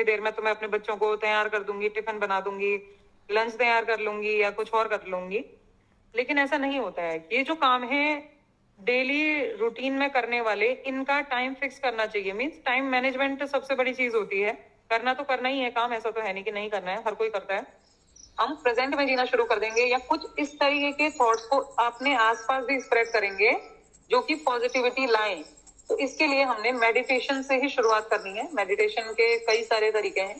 इतनी देर में तो मैं अपने बच्चों को तैयार कर दूंगी, टिफिन बना दूंगी, लंच तैयार कर लूंगी या कुछ और कर लूंगी। लेकिन ऐसा नहीं होता है। ये जो काम है डेली रूटीन में करने वाले, इनका टाइम फिक्स करना चाहिए। मीन्स टाइम मैनेजमेंट सबसे बड़ी चीज होती है। करना तो करना ही है काम, ऐसा तो है नहीं कि नहीं करना है, हर कोई करता है। हम प्रेजेंट में जीना शुरू कर देंगे या कुछ इस तरीके के थॉट्स को अपने आसपास भी स्प्रेड करेंगे जो कि पॉजिटिविटी लाएं। तो इसके लिए हमने मेडिटेशन से ही शुरुआत करनी है। मेडिटेशन के कई सारे तरीके हैं।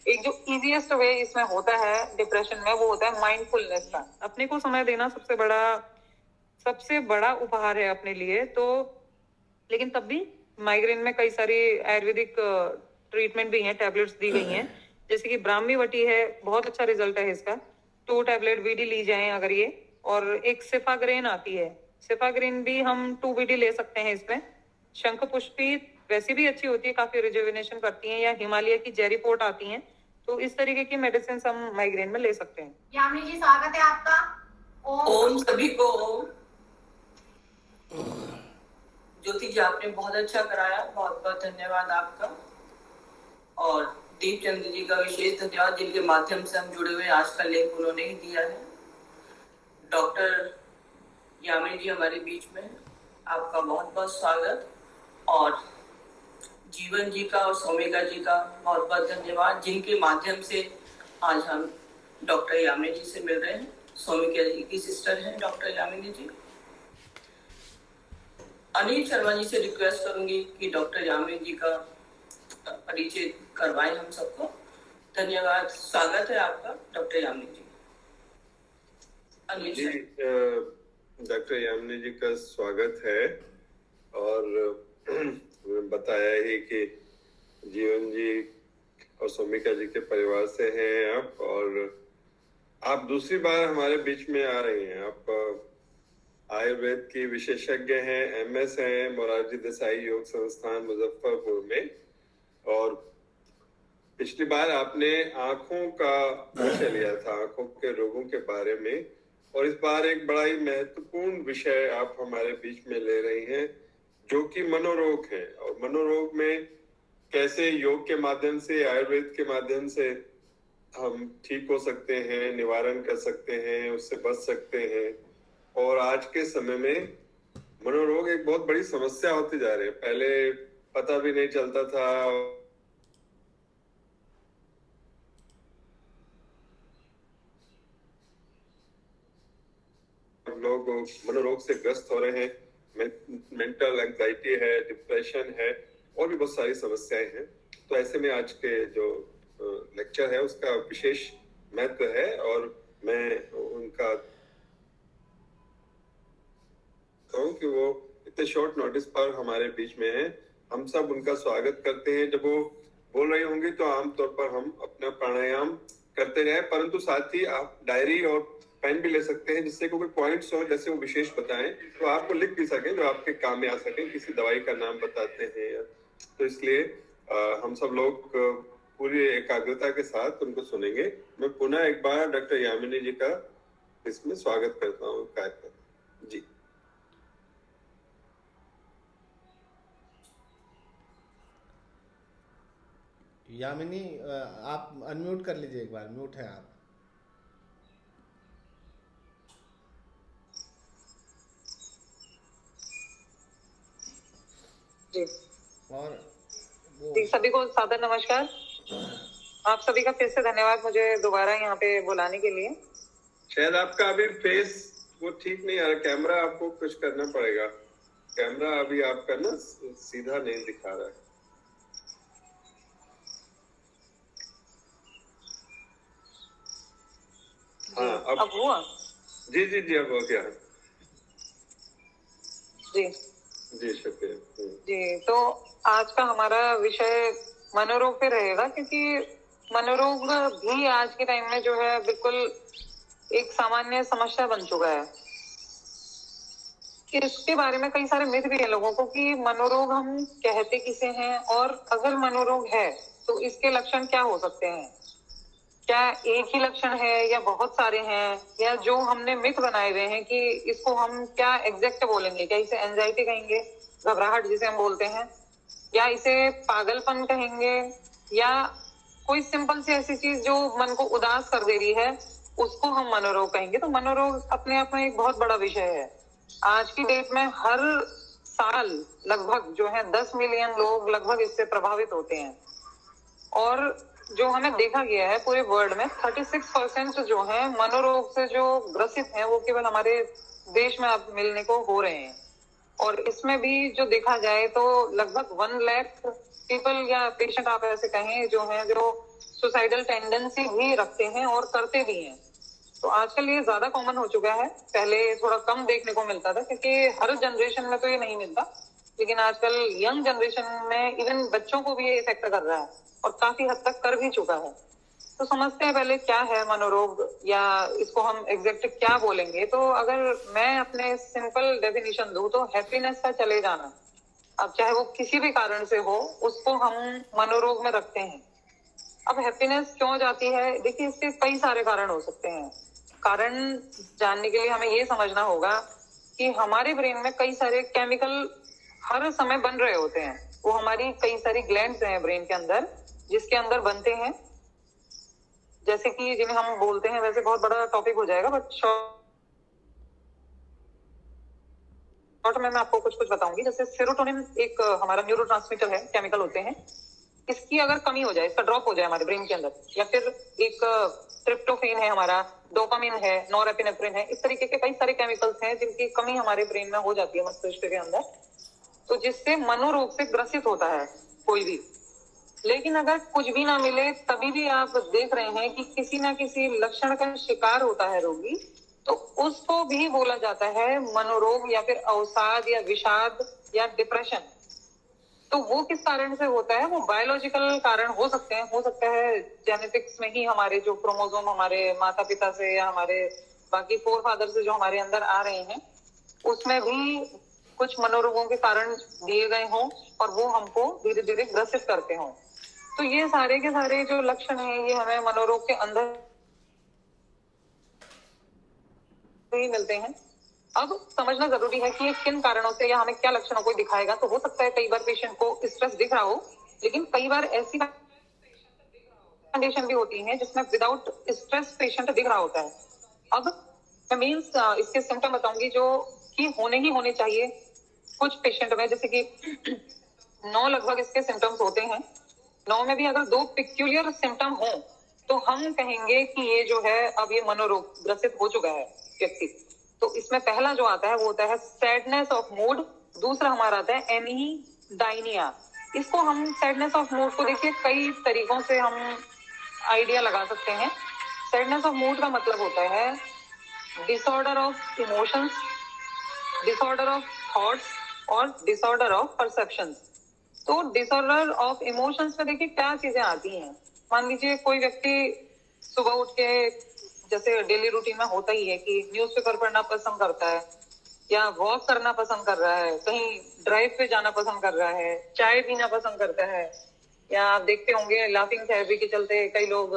एक जो इजीएस्ट वे इसमें होता है डिप्रेशन में, वो होता है माइंडफुलनेस का। अपने को समय देना सबसे बड़ा उपहार है अपने लिए। तो लेकिन तब भी माइग्रेन में कई सारी आयुर्वेदिक ट्रीटमेंट भी हैं, टैबलेट्स दी गई हैं। जैसे कि ब्राह्मी वटी है, बहुत अच्छा रिजल्ट है इसका। 2 टैबलेट वीडी ली जाए अगर ये, और एक सिफाग्रेन आती है, सिफाग्रेन भी हम 2 वीडी ले सकते हैं इसमें। शंख पुष्पी वैसे भी अच्छी होती है, काफी रिजुविनेशन करती है, या हिमालय की जेरी पोर्ट आती हैं। तो इस तरीके की मेडिसिन हम माइग्रेन में ले सकते हैं। यामिनी जी, स्वागत है आपका। ओम सभी को ओम। ज्योति जी, आपने बहुत अच्छा कराया, बहुत बहुत धन्यवाद आपका। और दीपचंद्र जी का विशेष धन्यवाद, जिनके माध्यम से हम जुड़े हुए। आज का लिंक उन्होंने ही दिया है। डॉक्टर यामिनी जी हमारे बीच में, आपका बहुत बहुत स्वागत। और जीवन जी का और सौमिका जी का बहुत बहुत धन्यवाद, जिनके माध्यम से आज हम डॉक्टर यामिनी जी से मिल रहे हैं। सौमिका जी की सिस्टर हैं डॉक्टर यामिनी जी। अनिल शर्मा जी से रिक्वेस्ट करूंगी कि डॉक्टर यामिनी जी का परिचय करवाएं हम सबको। धन्यवाद, स्वागत है आपका डॉक्टर यामिनी जी। अनिल जी, डॉक्टर यामिनी जी का स्वागत है। और बताया ही कि जीवन जी और सौमिका जी के परिवार से हैं आप, और आप दूसरी बार हमारे बीच में आ रही हैं। आप आयुर्वेद की विशेषज्ञ हैं, एमएस हैं मोरारजी देसाई योग संस्थान मुजफ्फरपुर में। और पिछली बार आपने आंखों का विषय लिया था, आंखों के रोगों के बारे में, और इस बार एक बड़ा ही महत्वपूर्ण विषय आप हमारे बीच में ले रही हैं, जो कि मनोरोग है। और मनोरोग में कैसे योग के माध्यम से, आयुर्वेद के माध्यम से हम ठीक हो सकते हैं, निवारण कर सकते हैं, उससे बच सकते हैं। और आज के समय में मनोरोग एक बहुत बड़ी समस्या होती जा रही है। पहले पता भी नहीं चलता था, लोग मनोरोग से ग्रस्त हो रहे हैं। मेंटल एंजाइटी है, डिप्रेशन है, और भी बहुत सारी समस्याएं हैं। तो ऐसे में आज के जो लेक्चर है उसका विशेष महत्व है, और मैं उनका कहूँ कि वो इतने शॉर्ट नोटिस पर हमारे बीच में है। हम सब उनका स्वागत करते हैं। जब वो बोल रही होंगी तो आमतौर पर हम अपना प्राणायाम करते रहे, परंतु साथ ही आप डायरी और पेन भी ले सकते हैं, जिससे कोई पॉइंट्स हो, जैसे वो विशेष बताएं तो आपको लिख भी सकें, जो आपके काम में आ सके। किसी दवाई का नाम बताते हैं, तो इसलिए हम सब लोग पूरी एकाग्रता के साथ उनको सुनेंगे। मैं पुनः एक बार डॉक्टर यामिनी जी का इसमें स्वागत करता हूँ कार्यक्रम। जी यामिनी, आप अनम्यूट कर लीजिए एक बार, म्यूट है आप। जी, और जी, सभी को सादर नमस्कार। आप सभी का फिर से धन्यवाद मुझे दोबारा यहाँ पे बुलाने के लिए। शायद आपका अभी फेस वो ठीक नहीं आ रहा, कैमरा आपको कुछ करना पड़ेगा। कैमरा अभी आपका ना सीधा नहीं दिखा रहा है। हाँ, अब हुआ? जी जी जी, अब हो गया। जी जी, शुक्रिया। जी, तो आज का हमारा विषय मनोरोग पे रहेगा, क्योंकि मनोरोग भी आज के टाइम में जो है बिल्कुल एक सामान्य समस्या बन चुका है। इसके बारे में कई सारे मिथ भी है लोगों को कि मनोरोग हम कहते किसे हैं, और अगर मनोरोग है तो इसके लक्षण क्या हो सकते हैं। क्या एक ही लक्षण है या बहुत सारे हैं, या जो हमने मिथ बनाए हुए हैं कि इसको हम क्या एग्जैक्ट बोलेंगे, क्या इसे एंजाइटी कहेंगे, घबराहट जिसे हम बोलते हैं, या इसे पागलपन कहेंगे, या कोई सिंपल सी ऐसी चीज जो मन को उदास कर दे रही है उसको हम मनोरोग कहेंगे। तो मनोरोग अपने आप में एक बहुत बड़ा विषय है। आज की डेट में हर साल लगभग जो है 10 मिलियन लोग लगभग इससे प्रभावित होते हैं। और जो हमें देखा गया है पूरे वर्ल्ड में 36% जो है मनोरोग से जो ग्रसित हैं वो केवल हमारे देश में अब मिलने को हो रहे हैं। और इसमें भी जो देखा जाए तो लगभग 1 लाख पीपल या पेशेंट आप ऐसे कहें जो है जो सुसाइडल टेंडेंसी भी रखते हैं और करते भी हैं। तो आजकल ये ज्यादा कॉमन हो चुका है। पहले थोड़ा कम देखने को मिलता था क्योंकि हर जनरेशन में तो ये नहीं मिलता, लेकिन आजकल यंग जनरेशन में इवन बच्चों को भी ये इफेक्ट कर रहा है और काफी हद तक कर भी चुका है। तो समझते हैं पहले क्या है मनोरोग या इसको हम एग्जैक्ट क्या बोलेंगे। तो अगर मैं अपने सिंपल डेफिनेशन दूं तो हैप्पीनेस का चले जाना, अब चाहे वो किसी भी कारण से हो, उसको हम मनोरोग में रखते हैं। अब हैप्पीनेस क्यों जाती है, देखिए इसके कई सारे कारण हो सकते हैं। कारण जानने के लिए हमें ये समझना होगा कि हमारे ब्रेन में कई सारे केमिकल हर समय बन रहे होते हैं। वो हमारी कई सारी ग्लैंड्स हैं ब्रेन के अंदर जिसके अंदर बनते हैं, जैसे कि जिन्हें हम बोलते हैं, वैसे बहुत बड़ा टॉपिक हो जाएगा बट शॉर्ट में मैं आपको कुछ कुछ बताऊंगी। जैसे सेरोटोनिन एक हमारा न्यूरोट्रांसमीटर है, केमिकल होते हैं। इसकी अगर कमी हो जाए, इसका ड्रॉप हो जाए हमारे ब्रेन के अंदर, या फिर एक ट्रिप्टोफेन है हमारा, डोपामिन है, नॉरएपिनेफ्रिन है, इस तरीके के कई सारे केमिकल्स हैं जिनकी कमी हमारे ब्रेन में हो जाती है मस्तिष्क के अंदर, तो जिससे मनोरोग से ग्रसित होता है कोई भी। लेकिन अगर कुछ भी ना मिले तभी भी आप देख रहे हैं कि किसी ना किसी लक्षण का शिकार होता है रोगी, तो उसको भी बोला जाता है मनोरोग या फिर अवसाद या विषाद या डिप्रेशन। तो वो किस कारण से होता है, वो बायोलॉजिकल कारण हो सकते हैं। हो सकता है जेनेटिक्स में ही हमारे जो क्रोमोसोम हमारे माता पिता से या हमारे बाकी फोर फादर से जो हमारे अंदर आ रहे हैं उसमें भी कुछ मनोरोगों के कारण दिए गए हों और वो हमको धीरे धीरे ग्रसित करते हों। तो ये सारे के सारे जो लक्षण हैं ये हमें मनोरोग के अंदर ही मिलते हैं। अब समझना जरूरी है कि ये किन कारणों से या हमें क्या लक्षणों को दिखाएगा। तो हो सकता है कई बार पेशेंट को स्ट्रेस दिख रहा हो, लेकिन कई बार ऐसी कंडीशन भी होती है जिसमें विदाउट स्ट्रेस पेशेंट दिख रहा होता है। अब मैं मीन्स इसके सिम्टम बताऊंगी जो कि होने ही होने चाहिए कुछ पेशेंट में। जैसे कि 9 लगभग इसके सिम्टम्स होते हैं। 9 में भी अगर 2 पिक्यूलियर सिम्टम हो तो हम कहेंगे कि ये जो है अब ये मनोरोग ग्रसित हो चुका है व्यक्ति। तो इसमें पहला जो आता है वो होता है सैडनेस ऑफ मूड। दूसरा हमारा आता है एनीडाइनिया। इसको हम सैडनेस ऑफ मूड को देखिए कई तरीकों से हम आइडिया लगा सकते हैं। सैडनेस ऑफ मूड का मतलब होता है disorder of emotions, disorder of thoughts और डिसऑर्डर ऑफ परसेप्शंस। तो डिसऑर्डर ऑफ इमोशंस में देखिए क्या चीजें आती हैं। मान लीजिए कोई व्यक्ति सुबह उठ के, जैसे डेली रूटीन में होता ही है कि न्यूज़पेपर पढ़ना पसंद करता है या वॉक करना पसंद कर रहा है, कहीं ड्राइव पे जाना पसंद कर रहा है, चाय पीना पसंद करता है, या आप देखते होंगे लाफिंग थेरेपी के चलते कई लोग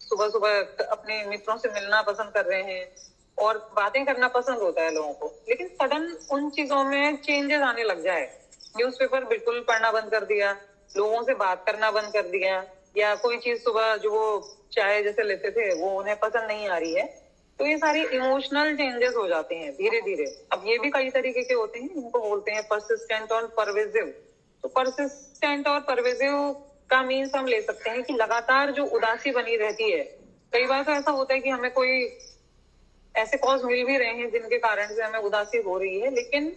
सुबह सुबह अपने मित्रों से मिलना पसंद कर रहे हैं और बातें करना पसंद होता है लोगों को। लेकिन सडन उन चीजों में चेंजेस आने लग जाए, न्यूज़पेपर बिल्कुल पढ़ना बंद कर दिया, लोगों से बात करना बंद कर दिया, या कोई चीज सुबह जो वो चाय जैसे लेते थे वो उन्हें पसंद नहीं आ रही है, तो ये सारी इमोशनल चेंजेस हो जाते हैं धीरे धीरे। अब ये भी कई तरीके के होते हैं, इनको बोलते हैं परसिस्टेंट और परवेसिव। तो परसिस्टेंट और परवेसिव का मीन्स हम ले सकते हैं कि लगातार जो उदासी बनी रहती है। कई बार तो ऐसा होता है कि हमें कोई ऐसे कॉज मिल भी रहे हैं जिनके कारण से हमें उदासी हो रही है, लेकिन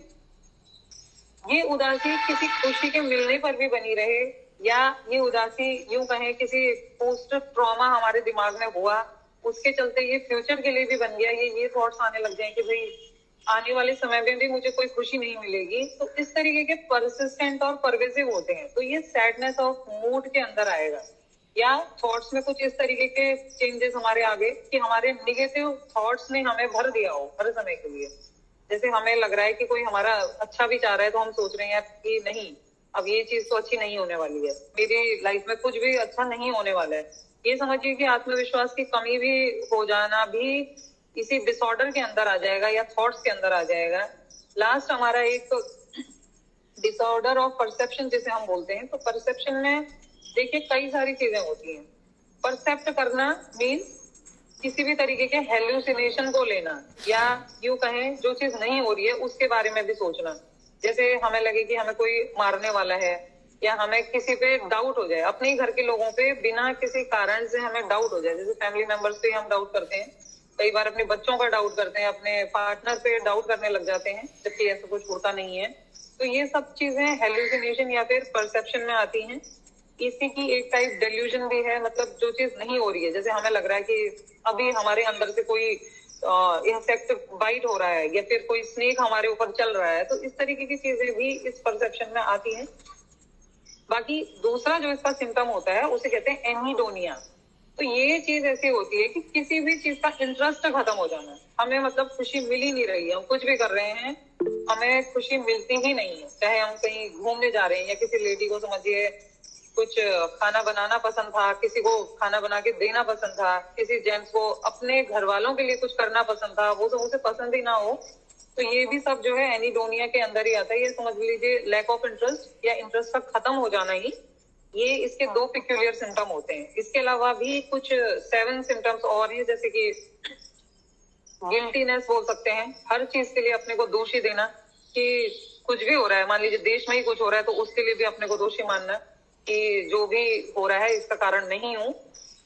ये उदासी किसी खुशी के मिलने पर भी बनी रहे, या ये उदासी यूं कहें किसी पोस्ट ट्रॉमा हमारे दिमाग में हुआ उसके चलते ये फ्यूचर के लिए भी बन गया, ये थॉट्स आने लग जाए कि भाई आने वाले समय में भी मुझे कोई खुशी नहीं मिलेगी। तो इस तरीके के परसिस्टेंट और परवेसिव होते हैं। तो ये सैडनेस ऑफ मूड के अंदर आएगा, या थॉट्स में कुछ इस तरीके के चेंजेस हमारे आगे कि हमारे निगेटिव थॉट्स ने हमें भर दिया हो हर समय के लिए। जैसे हमें लग रहा है कि कोई हमारा अच्छा भी चाह रहा है तो हम सोच रहे हैं कि नहीं, अब ये चीज तो अच्छी नहीं होने वाली है, मेरी लाइफ में कुछ भी अच्छा नहीं होने वाला है। ये समझिए कि आत्मविश्वास की कमी भी हो जाना भी इसी डिसऑर्डर के अंदर आ जाएगा या थॉट्स के अंदर आ जाएगा। लास्ट हमारा एक डिसऑर्डर ऑफ परसेप्शन जिसे हम बोलते हैं। तो परसेप्शन में देखिए कई सारी चीजें होती हैं। परसेप्ट करना मीन्स किसी भी तरीके के हेल्यूसिनेशन को लेना, या यूं कहें जो चीज नहीं हो रही है उसके बारे में भी सोचना। जैसे हमें लगे कि हमें कोई मारने वाला है, या हमें किसी पे डाउट हो जाए, अपने ही घर के लोगों पे बिना किसी कारण से हमें डाउट हो जाए, जैसे फैमिली मेंबर्स पे हम डाउट करते हैं, कई बार अपने बच्चों पर डाउट करते हैं, अपने पार्टनर पे डाउट करने लग जाते हैं, जबकि ऐसा कुछ होता नहीं है। तो ये सब चीजें हेल्यूसिनेशन या फिर परसेप्शन में आती हैं। इसी की एक टाइप डेल्यूजन भी है, मतलब जो चीज नहीं हो रही है, जैसे हमें लग रहा है कि अभी हमारे अंदर से कोई इंसेक्ट बाइट हो रहा है, या फिर कोई स्नेक हमारे ऊपर चल रहा है, तो इस तरीके की चीजें भी इस परसेप्शन में आती हैं। बाकी दूसरा जो इसका सिम्टम होता है उसे कहते हैं एनीडोनिया। तो ये चीज ऐसी होती है कि किसी भी चीज का इंटरेस्ट खत्म हो जाना, हमें मतलब खुशी मिल ही नहीं रही है, हम कुछ भी कर रहे हैं हमें खुशी मिलती ही नहीं है। चाहे हम कहीं घूमने जा रहे हैं, या किसी लेडी को समझिए कुछ खाना बनाना पसंद था, किसी को खाना बना के देना पसंद था, किसी जेंट्स को अपने घर वालों के लिए कुछ करना पसंद था, वो सब उसे पसंद ही ना हो, तो ये भी सब जो है एनीडोनिया के अंदर ही आता है। ये समझ लीजिए लैक ऑफ इंटरेस्ट या इंटरेस्ट का खत्म हो जाना ही, ये इसके दो पिक्यूलियर सिम्टम होते हैं। इसके अलावा भी कुछ 7 सिम्टम्स और हैं, जैसे कि गिल्टीनेस बोल सकते हैं, हर चीज के लिए अपने को दोषी देना, कि कुछ भी हो रहा है, मान लीजिए देश में ही कुछ हो रहा है तो उसके लिए भी अपने को दोषी मानना कि जो भी हो रहा है इसका कारण नहीं हूं।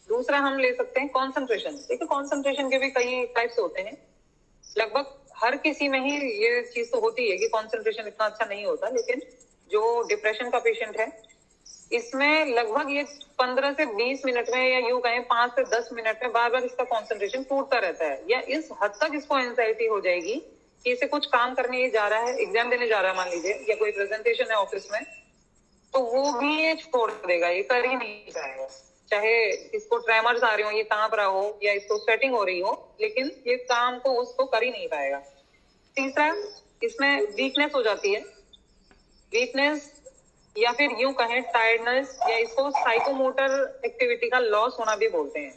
दूसरा हम ले सकते हैं कॉन्सेंट्रेशन। देखिए कॉन्सेंट्रेशन के भी कई टाइप्स होते हैं, लगभग हर किसी में ही ये चीज तो होती है कि कॉन्सेंट्रेशन इतना अच्छा नहीं होता, लेकिन जो डिप्रेशन का पेशेंट है इसमें लगभग ये 15 से 20 मिनट में, या यूं कहें 5 से 10 मिनट में बार बार इसका कंसंट्रेशन टूटता रहता है, या इस हद तक इसको एंजाइटी हो जाएगी कि इसे कुछ काम करने जा रहा है, एग्जाम देने जा रहा है मान लीजिए, या कोई प्रेजेंटेशन है ऑफिस में, तो वो भी ये छोड़ देगा, ये कर ही नहीं पाएगा। चाहे इसको ट्रेमर्स आ रहे हो, ये कांप रहा हो, या इसको स्वेटिंग हो रही हो, लेकिन ये काम को उसको कर ही नहीं पाएगा। तीसरा, इसमें वीकनेस हो जाती है। वीकनेस या फिर यूं कहें टायर्डनेस, या इसको साइकोमोटर एक्टिविटी का लॉस होना भी बोलते हैं।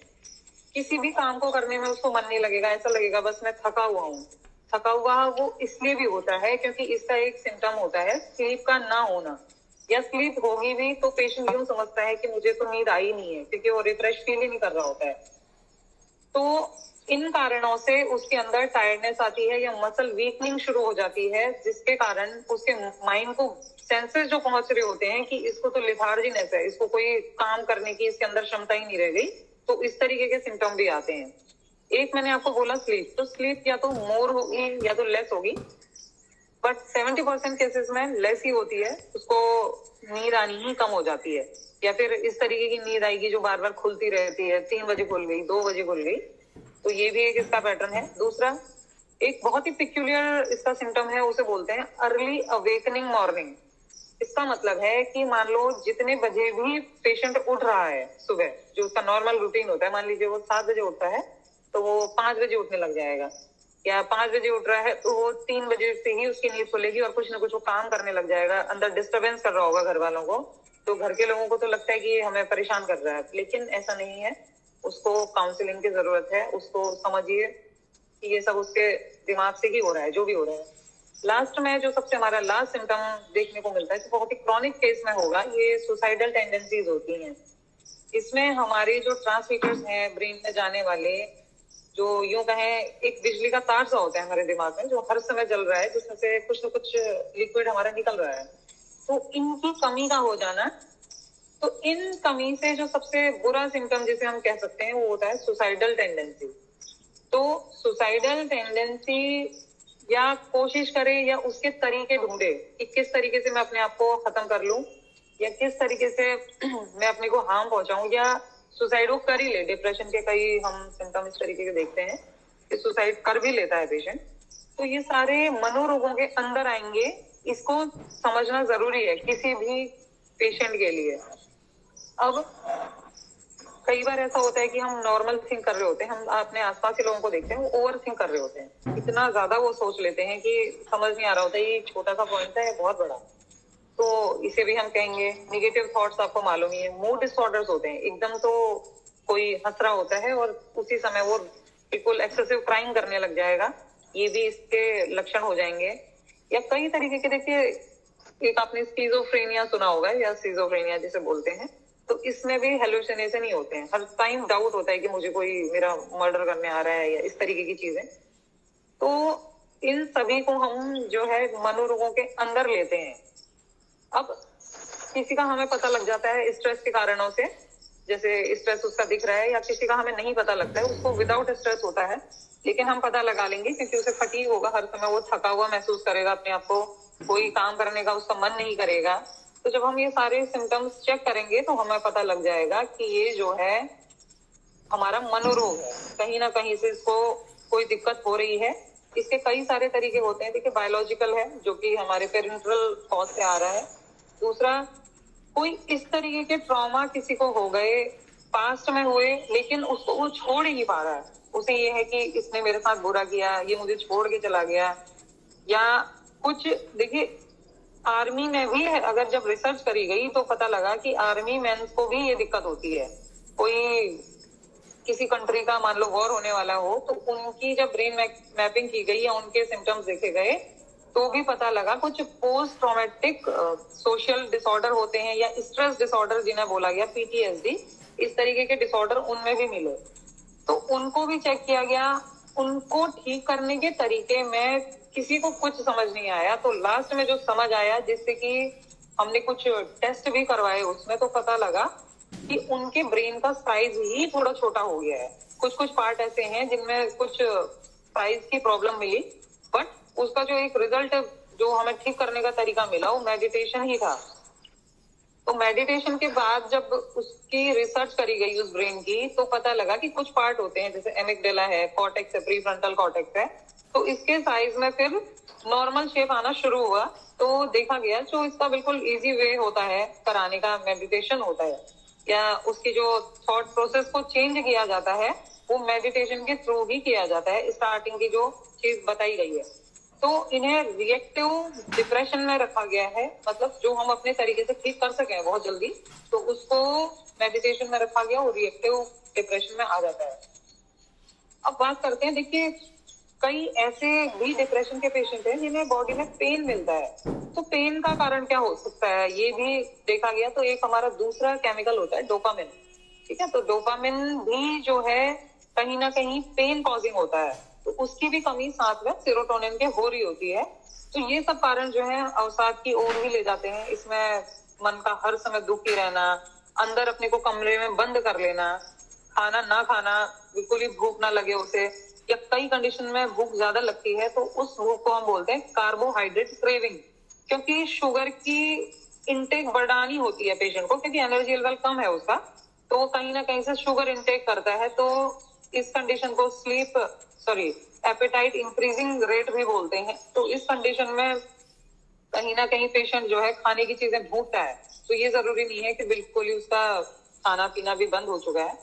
किसी भी काम को करने में उसको मन नहीं लगेगा, ऐसा लगेगा बस मैं थका हुआ हूँ। थका हुआ वो इसलिए भी होता है क्योंकि इसका एक सिम्टम होता है स्लीप का ना होना, या स्लीप होगी भी तो पेशेंट यूं समझता है कि मुझे तो नींद आई नहीं है, क्योंकि वो रिफ्रेश फील ही नहीं कर रहा होता है। तो इन कारणों से उसके अंदर टायर्डनेस आती है, या मसल वीकनिंग शुरू हो जाती है, जिसके कारण उसके माइंड को सेंसेस जो पहुंच रहे होते हैं कि इसको तो लिथार्जीनेस है, इसको कोई काम करने की इसके अंदर क्षमता ही नहीं रह गई, तो इस तरीके के सिम्टम भी आते हैं। एक मैंने आपको बोला स्लीप, तो स्लीप या तो मोर होगी या तो लेस होगी, बट 70% केसेस में लेस ही होती है, उसको नींद आनी ही कम हो जाती है, या फिर इस तरीके की नींद आएगी जो बार बार खुलती रहती है, 3 बजे खुल गई, 2 बजे खुल गई, तो ये भी एक इसका पैटर्न है। दूसरा, एक बहुत ही पिक्यूलियर इसका सिम्टम है, उसे बोलते हैं अर्ली अवेकनिंग मॉर्निंग। इसका मतलब है कि मान लो जितने बजे भी पेशेंट उठ रहा है सुबह, जो उसका नॉर्मल रूटीन होता है, मान लीजिए वो 7 बजे उठता है तो वो 5 बजे उठने लग जाएगा, या 5 बजे उठ रहा है तो वो 3 बजे से ही उसकी नींद खुलेगी और कुछ ना कुछ वो काम करने लग जाएगा, अंदर डिस्टर्बेंस कर रहा होगा घर वालों को, तो घर के लोगों को तो लगता है कि हमें परेशान कर रहा है, लेकिन ऐसा नहीं है, उसको काउंसलिंग की जरूरत है, उसको समझिए कि ये सब उसके दिमाग से ही हो रहा है जो भी हो रहा है। लास्ट में जो सबसे हमारा लास्ट सिम्टम देखने को मिलता है, जो बहुत ही क्रॉनिक केस में होगा, ये सुसाइडल टेंडेंसीज होती हैं। इसमें हमारे जो ट्रांसमीटर्स हैं ब्रेन में जाने वाले, जो यूं कहें एक बिजली का तार सा होता है हमारे दिमाग में, जो हर समय जल रहा है, जिसमें से कुछ ना कुछ लिक्विड हमारा निकल रहा है, तो इनकी कमी का हो जाना, तो इन कमी से जो सबसे बुरा सिम्टम जिसे हम कह सकते हैं वो होता है सुसाइडल टेंडेंसी। तो सुसाइडल टेंडेंसी या कोशिश करे या उसके तरीके ढूंढे कि किस तरीके से मैं अपने आप को खत्म कर लूं, या किस तरीके से मैं अपने को हार्म पहुंचाऊं, या सुसाइड वो कर ही ले। डिप्रेशन के कई हम सिम्टम इस तरीके के देखते हैं कि सुसाइड कर भी लेता है पेशेंट। तो ये सारे मनोरोगों के अंदर आएंगे, इसको समझना जरूरी है किसी भी पेशेंट के लिए। अब कई बार ऐसा होता है कि हम नॉर्मल थिंक कर रहे होते हैं, हम अपने आसपास के लोगों को देखते हैं वो ओवर थिंक कर रहे होते हैं, इतना ज्यादा वो सोच लेते हैं कि समझ नहीं आ रहा होता है ये छोटा सा पॉइंट है बहुत बड़ा। तो इसे भी हम कहेंगे निगेटिव थॉट्स। आपको मालूम ही है मूड डिसऑर्डर्स होते हैं, एकदम तो कोई हंस रहा होता है और उसी समय वो बिल्कुल एक्सेसिव क्राइम करने लग जाएगा, ये भी इसके लक्षण हो जाएंगे। या कई तरीके के, देखिए एक आपने स्किज़ोफ्रेनिया सुना होगा, या सिज़ोफ्रेनिया जिसे बोलते हैं, तो इसमें भी हेलुसिनेशन ही होते हैं, हर टाइम डाउट होता है कि मुझे कोई मेरा मर्डर करने आ रहा है या इस तरीके की चीजें। तो इन सभी को हम जो है मनोरोगों के अंदर लेते हैं। अब किसी का हमें पता लग जाता है स्ट्रेस के कारणों से, जैसे स्ट्रेस उसका दिख रहा है, या किसी का हमें नहीं पता लगता है, उसको विदाउट स्ट्रेस होता है, लेकिन हम पता लगा लेंगे क्योंकि उसे फटीग होगा, हर समय वो थका हुआ महसूस करेगा अपने आप को, कोई काम करने का उसका मन नहीं करेगा। तो जब हम ये सारे सिम्टम्स चेक करेंगे तो हमें पता लग जाएगा कि ये जो है हमारा मनोरोग है, कहीं ना कहीं से इसको कोई दिक्कत हो रही है। इसके कई सारे तरीके होते हैं। देखिए, बायोलॉजिकल है जो कि हमारे पेरेंटल कॉज से आ रहा है। दूसरा, कोई इस तरीके के ट्रॉमा किसी को हो गए, पास्ट में हुए, लेकिन उसको वो छोड़ ही नहीं पा रहा है। उसे ये है कि इसने मेरे साथ बुरा किया, ये मुझे छोड़ के चला गया, या कुछ। देखिए, आर्मी में भी है, अगर जब रिसर्च करी गई तो पता लगा कि आर्मी मैन को भी ये दिक्कत होती है। कोई किसी कंट्री का मान लो वॉर होने वाला हो, तो उनकी जब ब्रेन मैपिंग की गई या उनके सिम्टम्स देखे गए तो भी पता लगा कुछ पोस्ट ट्रॉमेटिक सोशल डिसऑर्डर होते हैं, या स्ट्रेस डिसऑर्डर जिन्हें बोला गया, PTSD, इस तरीके के डिसऑर्डर उनमें भी मिले। तो उनको भी चेक किया गया। उनको ठीक करने के तरीके में किसी को कुछ समझ नहीं आया। तो लास्ट में जो समझ आया, जिससे कि हमने कुछ टेस्ट भी करवाए, उसमें तो पता लगा कि उनके ब्रेन का साइज ही थोड़ा छोटा हो गया है। कुछ कुछ पार्ट ऐसे हैं जिनमें कुछ साइज की प्रॉब्लम मिली, बट उसका जो एक रिजल्ट जो हमें ठीक करने का तरीका मिला वो मेडिटेशन ही था। तो मेडिटेशन के बाद जब उसकी रिसर्च करी गई उस ब्रेन की, तो पता लगा कि कुछ पार्ट होते हैं, जैसे एमिगडाला है, कॉर्टेक्स है, प्रीफ्रंटल कॉर्टेक्स है, तो इसके साइज में फिर नॉर्मल शेप आना शुरू हुआ। तो देखा गया जो इसका बिल्कुल इजी वे होता है कराने का, मेडिटेशन होता है, या उसकी जो थॉट प्रोसेस को चेंज किया जाता है वो मेडिटेशन के थ्रू ही किया जाता है। स्टार्टिंग की जो चीज बताई गई है, तो इन्हें रिएक्टिव डिप्रेशन में रखा गया है, मतलब जो हम अपने तरीके से ठीक कर सकें बहुत जल्दी, तो उसको मेडिटेशन में रखा गया, वो रिएक्टिव डिप्रेशन में आ जाता है। अब बात करते हैं, देखिए कई ऐसे भी डिप्रेशन के पेशेंट हैं जिन्हें बॉडी में पेन मिलता है। तो पेन का कारण क्या हो सकता है, ये भी देखा गया। तो एक हमारा दूसरा केमिकल होता है डोपामिन, ठीक है। तो डोपामिन भी जो है कहीं ना कहीं पेन कॉजिंग होता है, तो उसकी भी कमी साथ में सेरोटोनिन के हो रही होती है। तो ये सब कारण जो है अवसाद की ओर ही ले जाते हैं। इसमें मन का हर समय दुखी रहना, अंदर अपने को कमरे में बंद कर लेना, खाना ना खाना, बिल्कुल ही भूख ना लगे उसे, या कई कंडीशन में भूख ज्यादा लगती है तो उस भूख को हम बोलते हैं कार्बोहाइड्रेट क्रेविंग, क्योंकि शुगर की इंटेक बढ़ानी होती है पेशेंट को, क्योंकि एनर्जी लेवल कम है उसका, तो वो कहीं ना कहीं से शुगर इंटेक करता है। तो इस कंडीशन को एपेटाइट इंक्रीजिंग रेट भी बोलते हैं। तो इस कंडीशन में कहीं ना कहीं पेशेंट जो है खाने की चीजें ढूंढता है। तो ये जरूरी नहीं है कि बिल्कुल ही उसका खाना पीना भी बंद हो चुका है।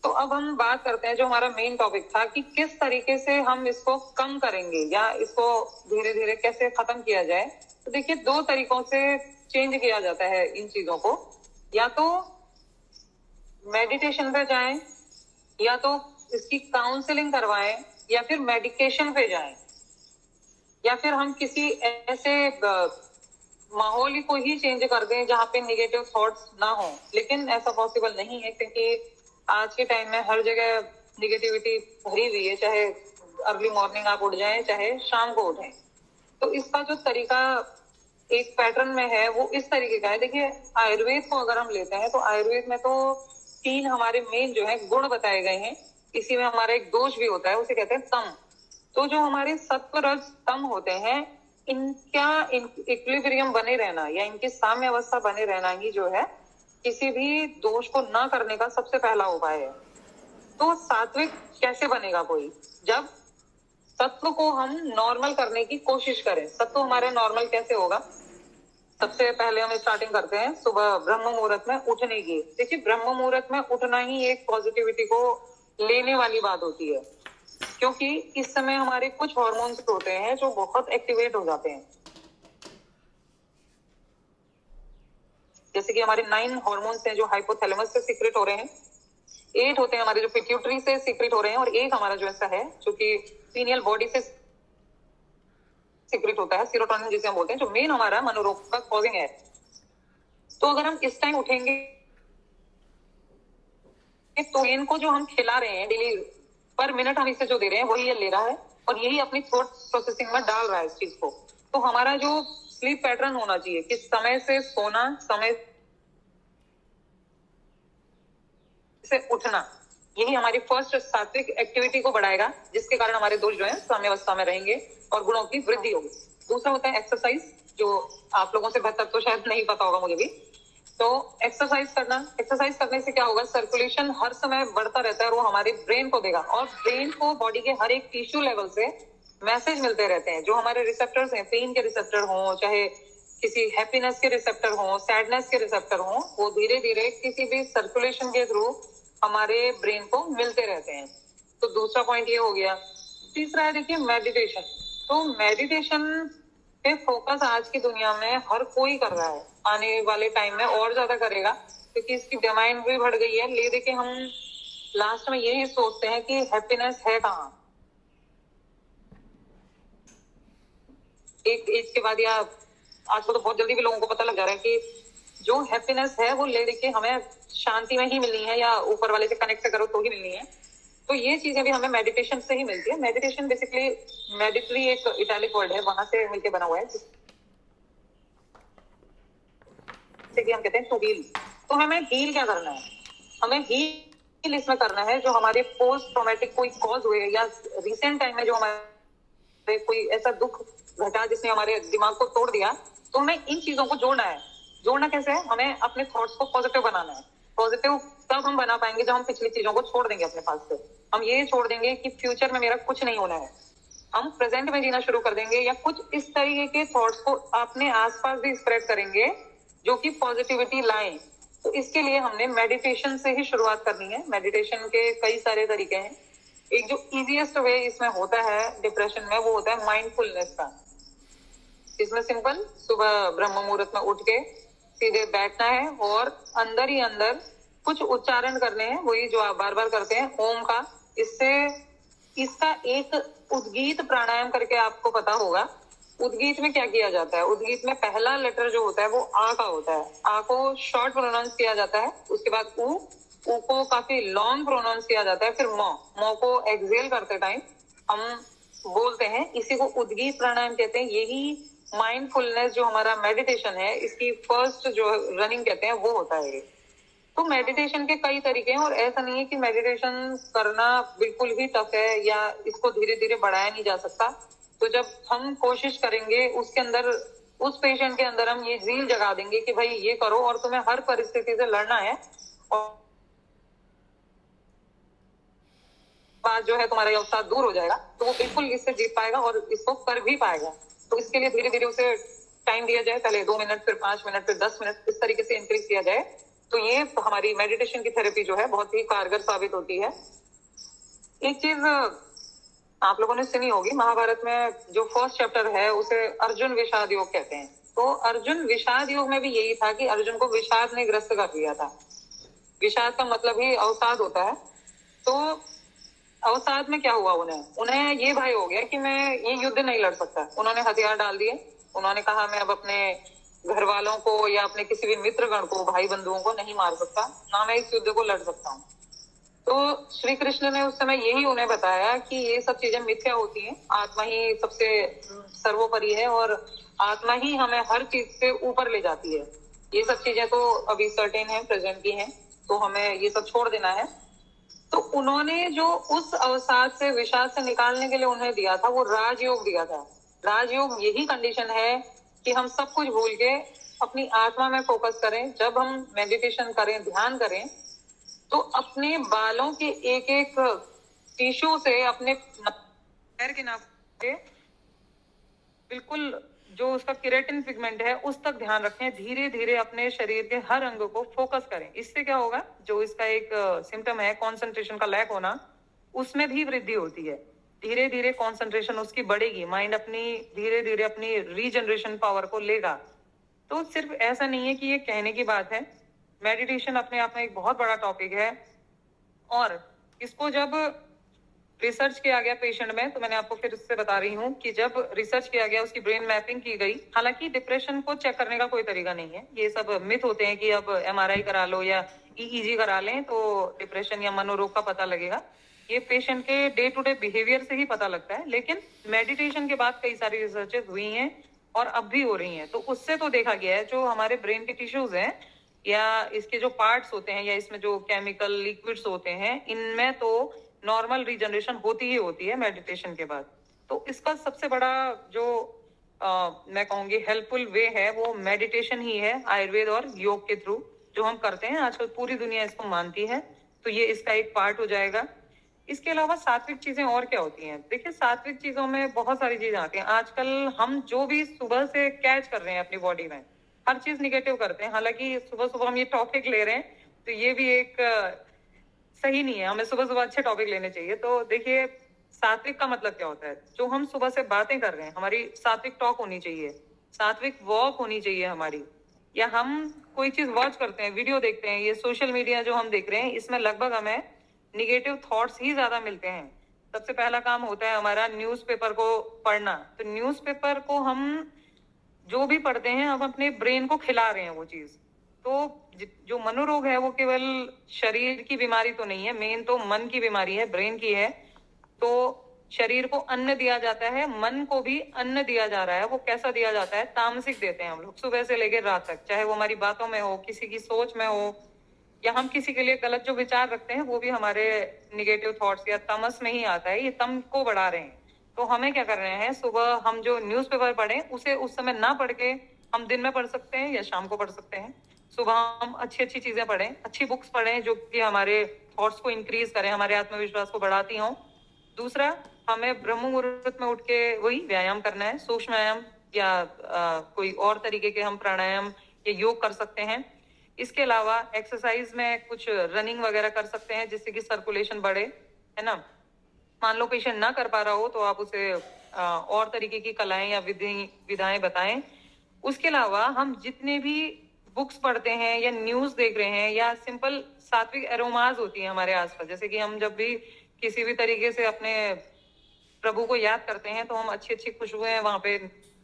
तो अब हम बात करते हैं, जो हमारा मेन टॉपिक था कि किस तरीके से हम इसको कम करेंगे या इसको धीरे धीरे कैसे खत्म किया जाए। तो देखिए, 2 तरीकों से चेंज किया जाता है इन चीजों को, या तो मेडिटेशन पे जाएं, या तो इसकी काउंसलिंग करवाएं, या फिर मेडिकेशन पे जाएं, या फिर हम किसी ऐसे माहौल को ही चेंज कर दें जहाँ पे निगेटिव थॉट्स ना हो। लेकिन ऐसा पॉसिबल नहीं है, क्योंकि आज के टाइम में हर जगह निगेटिविटी भरी हुई है, चाहे अर्ली मॉर्निंग आप उठ जाएं, चाहे शाम को उठें। तो इसका जो तरीका एक पैटर्न में है वो इस तरीके का है। देखिए, आयुर्वेद को अगर हम लेते हैं तो आयुर्वेद में तो 3 हमारे मेन जो है गुण बताए गए हैं। इसी में हमारा एक दोष भी होता है, उसे कहते हैं तम। तो जो हमारे सत्व रज तम होते हैं, इनका इक्विलिब्रियम बने रहना या इनकी साम्य अवस्था बने रहना ही जो है किसी भी दोष को ना करने का सबसे पहला उपाय है। तो सात्विक कैसे बनेगा कोई, जब सत्व को हम नॉर्मल करने की कोशिश करें। सत्व हमारे नॉर्मल कैसे होगा, सबसे पहले हम स्टार्टिंग करते हैं सुबह ब्रह्म मुहूर्त में उठने की। देखिए, ब्रह्म मुहूर्त में उठना ही एक पॉजिटिविटी को लेने वाली बात होती है, क्योंकि इस समय हमारे कुछ हार्मोन्स होते हैं जो बहुत एक्टिवेट हो जाते हैं। जैसे कि हमारे 9 हार्मोन्स हैं जो हाइपोथैलेमस से सीक्रेट हो रहे हैं, 8 होते हैं हमारे जो पिट्यूटरी से सीक्रेट हो रहे हैं, और एक हमारा जो ऐसा है जो कि पीनियल बॉडी से सीक्रेट होता है, सेरोटोनिन जिसे हम बोलते हैं, जो मेन हमारा मनोरोग का कॉजिंग है। तो अगर हम इस टाइम उठेंगे तो इनको जो हम खिला रहे हैं डेली पर मिनट हम इसे जो दे रहे हैं वही ये ले रहा है और यही अपनी थॉट प्रोसेसिंग में डाल रहा है इस चीज को। तो हमारा जो स्लीप पैटर्न होना चाहिए कि समय से सोना, समय से उठना, यही हमारी फर्स्ट सात्विक एक्टिविटी को बढ़ाएगा, जिसके कारण हमारे दोष जो है साम्यावस्था में रहेंगे और गुणों की वृद्धि होगी। दूसरा होता है एक्सरसाइज, जो आप लोगों से बेहतर तो शायद नहीं पता होगा मुझे भी। तो एक्सरसाइज करना, एक्सरसाइज करने से क्या होगा, सर्कुलेशन हर समय बढ़ता रहता है और वो हमारे ब्रेन को देगा और ब्रेन को बॉडी के हर एक टिश्यू लेवल से मैसेज मिलते रहते हैं। जो हमारे रिसेप्टर्स हैं, पेन के रिसेप्टर हों, चाहे किसी हैप्पीनेस के रिसेप्टर हों, सैडनेस के रिसेप्टर हों, वो धीरे धीरे किसी भी सर्कुलेशन के थ्रू हमारे ब्रेन को मिलते रहते हैं। तो दूसरा पॉइंट ये हो गया। तीसरा है देखिए मेडिटेशन। तो मेडिटेशन पे फोकस आज की दुनिया में हर कोई कर रहा है, आने वाले टाइम में और ज्यादा करेगा क्योंकि इसकी डिमांड भी बढ़ गई है। ले देखिए हम लास्ट में यही सोचते हैं कि हैप्पीनेस है कहाँ, एक एज के बाद या आजकल तो बहुत जल्दी भी लोगों को पता लग जा रहा है कि जो हैप्पीनेस है वो ले देखिए हमें शांति में ही मिलनी है या ऊपर वाले से कनेक्ट करो तो ही मिलनी है। तो ये चीजें भी हमें मेडिटेशन से ही मिलती है। मेडिटेशन बेसिकली मेडिटरी एक इटालिक वर्ड है, वहां से मिलके बना हुआ है, जैसे कि हम कहते हैं टू हील। तो हमें हील क्या करना है, हमें हील इसमें करना है जो हमारे पोस्ट ट्रॉमेटिक कोई कॉज हुए या रिसेंट टाइम में जो हमारे कोई ऐसा दुख घटा जिसने हमारे दिमाग को तोड़ दिया। तो हमें इन चीजों को जोड़ना है। जोड़ना कैसे है, हमें अपने थॉट्स को पॉजिटिव बनाना है। पॉजिटिव तब हम बना पाएंगे जब हम पिछली चीजों को छोड़ देंगे अपने पास से। हम ये छोड़ देंगे कि फ्यूचर में मेरा कुछ नहीं होना है, हम प्रेजेंट में जीना शुरू कर देंगे या कुछ इस तरीके के थॉट्स को अपने आसपास भी स्प्रेड करेंगे जो कि पॉजिटिविटी लाएं। तो इसके लिए हमने मेडिटेशन से ही शुरुआत करनी है। मेडिटेशन के कई सारे तरीके हैं। एक जो इजीएस्ट वे इसमें होता है डिप्रेशन में, वो होता है माइंडफुलनेस का। इसमें सिंपल, सुबह ब्रह्म मुहूर्त में उठ के सीधे बैठना है और अंदर ही अंदर कुछ उच्चारण करने हैं, वही जो आप बार बार करते हैं ओम का। इससे इसका एक उद्गीत प्राणायाम करके आपको पता होगा। उद्गीत में क्या किया जाता है, उद्गीत में पहला लेटर जो होता है वो आ का होता है। आ को शॉर्ट प्रोनाउंस किया जाता है, उसके बाद ऊ को काफी लॉन्ग प्रोनाउंस किया जाता है, फिर मौ को एक्सेल करते टाइम हम बोलते हैं। इसी को उद्गीत प्राणायाम कहते हैं। यही माइंडफुलनेस जो हमारा मेडिटेशन है, इसकी फर्स्ट जो रनिंग कहते हैं वो होता है। तो मेडिटेशन के कई तरीके हैं और ऐसा नहीं है कि मेडिटेशन करना बिल्कुल ही टफ है या इसको धीरे धीरे बढ़ाया नहीं जा सकता। तो जब हम कोशिश करेंगे उसके अंदर, उस पेशेंट के अंदर हम ये जील जगा देंगे कि भाई ये करो और तुम्हें हर परिस्थिति से लड़ना है और बात जो है तुम्हारा अवसाद दूर हो जाएगा, तो वो बिल्कुल इससे जीत पाएगा और इसको कर भी पाएगा। तो इसके लिए धीरे धीरे उसे टाइम दिया जाए, पहले 2 मिनट, फिर 5 मिनट, फिर 10 मिनट, इस तरीके से इंक्रीज किया जाए। तो ये हमारी मेडिटेशन की थेरेपी जो है बहुत ही कारगर साबित होती है। एक चीज आप लोगों ने सुनी होगी, महाभारत में जो फर्स्ट चैप्टर है उसे अर्जुन विषाद योग कहते हैं। तो अर्जुन विषाद योग में भी यही था कि अर्जुन को विषाद ने ग्रस्त कर दिया था। विषाद का मतलब ही अवसाद होता है। तो अवसाद में क्या हुआ, उन्हें ये भय हो गया कि मैं ये युद्ध नहीं लड़ सकता। उन्होंने हथियार डाल दिए। उन्होंने कहा मैं अब अपने घर वालों को या अपने किसी भी मित्रगण को, भाई बंधुओं को नहीं मार सकता, ना मैं इस युद्ध को लड़ सकता हूँ। तो श्री कृष्ण ने उस समय यही उन्हें बताया कि ये सब चीजें मिथ्या होती हैं, आत्मा ही सबसे सर्वोपरि है और आत्मा ही हमें हर चीज से ऊपर ले जाती है। ये सब चीजें तो अभी सर्टेन है, प्रेजेंट की हैं, तो हमें ये सब छोड़ देना है। तो उन्होंने जो उस अवसाद से, विषाद से निकालने के लिए उन्हें दिया था, वो राजयोग दिया था। राजयोग यही कंडीशन है कि हम सब कुछ भूल के अपनी आत्मा में फोकस करें। जब हम मेडिटेशन करें, ध्यान करें, तो अपने बालों के एक एक टिश्यू से, अपने पैर के नाक से बिल्कुल जो उसका केराटिन पिगमेंट है उस तक ध्यान रखें। धीरे धीरे अपने शरीर के हर अंग को फोकस करें। इससे क्या होगा, जो इसका एक सिम्टम है कंसंट्रेशन का लैक होना, उसमें भी वृद्धि होती है। धीरे धीरे कंसंट्रेशन उसकी बढ़ेगी, माइंड अपनी धीरे धीरे अपनी रीजनरेशन पावर को लेगा। तो सिर्फ ऐसा नहीं है कि ये कहने की बात है, मेडिटेशन अपने आप में एक बहुत बड़ा टॉपिक है और इसको जब रिसर्च किया गया पेशेंट में, तो मैंने आपको फिर उससे बता रही हूँ कि जब रिसर्च किया गया, उसकी ब्रेन मैपिंग की गई। हालांकि डिप्रेशन को चेक करने का कोई तरीका नहीं है, ये सब मिथ होते हैं कि अब MRI करा लो या EEG करा लें तो डिप्रेशन या मनोरोग का पता लगेगा। ये पेशेंट के डे टू डे बिहेवियर से ही पता लगता है, लेकिन मेडिटेशन के बाद कई सारी रिसर्चेस हुई हैं और अब भी हो रही हैं, तो उससे तो देखा गया है जो हमारे ब्रेन के टिश्यूज हैं या इसके जो पार्ट्स होते हैं या इसमें जो केमिकल लिक्विड्स होते हैं, इनमें तो नॉर्मल रिजनरेशन होती ही होती है मेडिटेशन के बाद। तो इसका सबसे बड़ा जो मैं कहूंगी हेल्पफुल वे है वो मेडिटेशन ही है, आयुर्वेद और योग के थ्रू जो हम करते हैं। आजकल पूरी दुनिया इसको मानती है, तो ये इसका एक पार्ट हो जाएगा। इसके अलावा सात्विक चीजें और क्या होती हैं? देखिए, सात्विक चीजों में बहुत सारी चीजें आती हैं। आजकल हम जो भी सुबह से कैच कर रहे हैं अपनी बॉडी में, हर चीज निगेटिव करते हैं। हालांकि सुबह सुबह हम ये टॉपिक ले रहे हैं तो ये भी एक सही नहीं है, हमें सुबह सुबह अच्छे टॉपिक लेने चाहिए। तो देखिए, सात्विक का मतलब क्या होता है? जो हम सुबह से बातें कर रहे हैं, हमारी सात्विक टॉक होनी चाहिए, सात्विक वॉक होनी चाहिए हमारी, या हम कोई चीज वॉच करते हैं, वीडियो देखते हैं, ये सोशल मीडिया जो हम देख रहे हैं, इसमें लगभग हमें निगेटिव थॉट्स ही ज्यादा मिलते हैं। सबसे पहला काम होता है हमारा न्यूज़पेपर को पढ़ना। तो न्यूज़पेपर को हम जो भी पढ़ते हैं, हम अपने ब्रेन को खिला रहे हैं वो चीज। तो जो मनोरोग है वो केवल शरीर की बीमारी तो नहीं है, मेन तो मन की बीमारी है, ब्रेन की है। तो शरीर को अन्न दिया जाता है, मन को भी अन्न दिया जा रहा है। वो कैसा दिया जाता है? तामसिक देते हैं हम लोग, सुबह से लेकर रात तक, चाहे वो हमारी बातों में हो, किसी की सोच में हो, या हम किसी के लिए गलत जो विचार रखते हैं वो भी हमारे निगेटिव थॉट्स या तमस में ही आता है। ये तम को बढ़ा रहे हैं। तो हमें क्या कर रहे हैं? सुबह हम जो न्यूज़पेपर पढ़ें उसे उस समय ना पढ़ के हम दिन में पढ़ सकते हैं या शाम को पढ़ सकते हैं। सुबह हम अच्छी अच्छी चीजें पढ़ें, अच्छी बुक्स पढ़ें जो कि हमारे थॉट्स को इंक्रीज करें, हमारे आत्मविश्वास को बढ़ाती हों। दूसरा, हमें ब्रह्म मुहूर्त में उठ के वही व्यायाम करना है, सूक्ष्म व्यायाम या कोई और तरीके के हम प्राणायाम या योग कर सकते हैं। इसके अलावा एक्सरसाइज में कुछ रनिंग वगैरह कर सकते हैं जिससे कि सर्कुलेशन बढ़े, है ना। मान लो पेशेंट ना कर पा रहा हो तो आप उसे और तरीके की कलाएं या विधाएं बताएं। उसके अलावा हम जितने भी बुक्स पढ़ते हैं या न्यूज देख रहे हैं या सिंपल सात्विक एरोमाज होती है हमारे आसपास, जैसे कि हम जब भी किसी भी तरीके से अपने प्रभु को याद करते हैं तो हम अच्छी अच्छी खुशबुएं वहां पे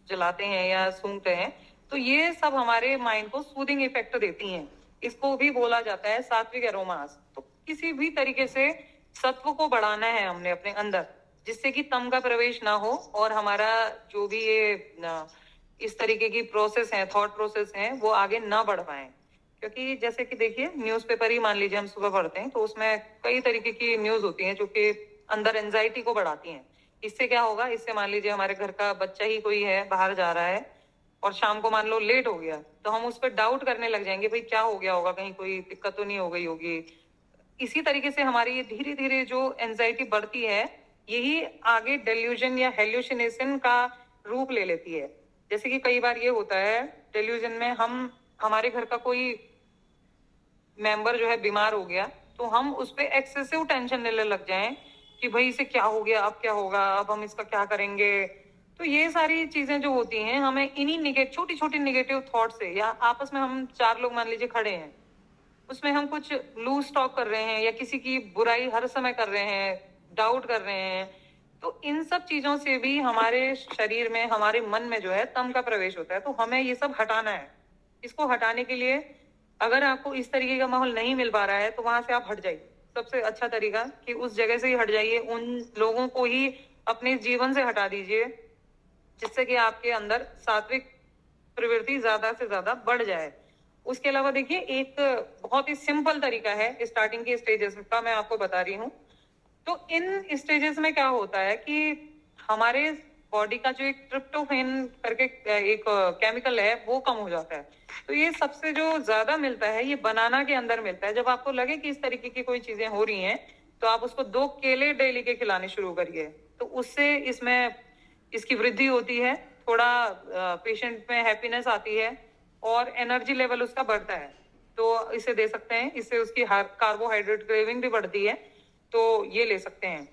जलाते हैं या सूंघते हैं। तो ये सब हमारे माइंड को सूदिंग इफेक्ट देती हैं। इसको भी बोला जाता है सात्विक एरोमास। तो किसी भी तरीके से सत्व को बढ़ाना है हमने अपने अंदर, जिससे कि तम का प्रवेश ना हो और हमारा जो भी ये इस तरीके की प्रोसेस है, थॉट प्रोसेस है, वो आगे ना बढ़ पाए। क्योंकि जैसे कि देखिए, न्यूज़पेपर ही मान लीजिए हम सुबह पढ़ते हैं तो उसमें कई तरीके की न्यूज होती हैं जो कि अंदर एंजाइटी को बढ़ाती हैं। इससे क्या होगा? इससे मान लीजिए हमारे घर का बच्चा ही कोई है, बाहर जा रहा है और शाम को मान लो लेट हो गया, तो हम उस पर डाउट करने लग जाएंगे, भाई क्या हो गया होगा, कहीं कोई दिक्कत तो नहीं हो गई होगी। इसी तरीके से हमारी धीरे धीरे जो एंजाइटी बढ़ती है, यही आगे डेल्यूजन या हेल्यूसिनेशन का रूप ले लेती है। जैसे कि कई बार ये होता है डेल्यूजन में, हम हमारे घर का कोई मेंबर जो है बीमार हो गया तो हम उस पर एक्सेसिव टेंशन लेने लग जाएं कि भाई इसे क्या हो गया, अब क्या होगा, अब हम इसका क्या करेंगे। तो ये सारी चीजें जो होती हैं, हमें इन्हीं छोटी छोटी निगेटिव थॉट से, या आपस में हम 4 लोग मान लीजिए खड़े हैं, उसमें हम कुछ लूज टॉक कर रहे हैं या किसी की बुराई हर समय कर रहे हैं, डाउट कर रहे हैं, तो इन सब चीजों से भी हमारे शरीर में, हमारे मन में जो है तम का प्रवेश होता है। तो हमें ये सब हटाना है। इसको हटाने के लिए अगर आपको इस तरीके का माहौल नहीं मिल पा रहा है तो वहां से आप हट जाइए। सबसे अच्छा तरीका कि उस जगह से ही हट जाइए, उन लोगों को ही अपने जीवन से हटा दीजिए, जिससे कि आपके अंदर सात्विक प्रवृत्ति ज्यादा से ज्यादा बढ़ जाए। उसके अलावा देखिए, एक बहुत ही सिंपल तरीका है स्टार्टिंग के स्टेजेस का, मैं आपको बता रही हूँ। तो इन स्टेजेस में क्या होता है कि हमारे बॉडी का जो एक ट्रिप्टोफैन करके एक केमिकल है वो कम हो जाता है। तो ये सबसे जो ज्यादा मिलता है ये बनाना के अंदर मिलता है। जब आपको लगे कि इस तरीके की कोई चीजें हो रही हैं तो आप उसको 2 केले डेली के खिलाने शुरू करिए, तो उससे इसमें इसकी वृद्धि होती है, थोड़ा पेशेंट में हैप्पीनेस आती है और एनर्जी लेवल उसका बढ़ता है। तो इसे दे सकते हैं, इससे उसकी कार्बोहाइड्रेट क्रेविंग भी बढ़ती है, तो ये ले सकते हैं।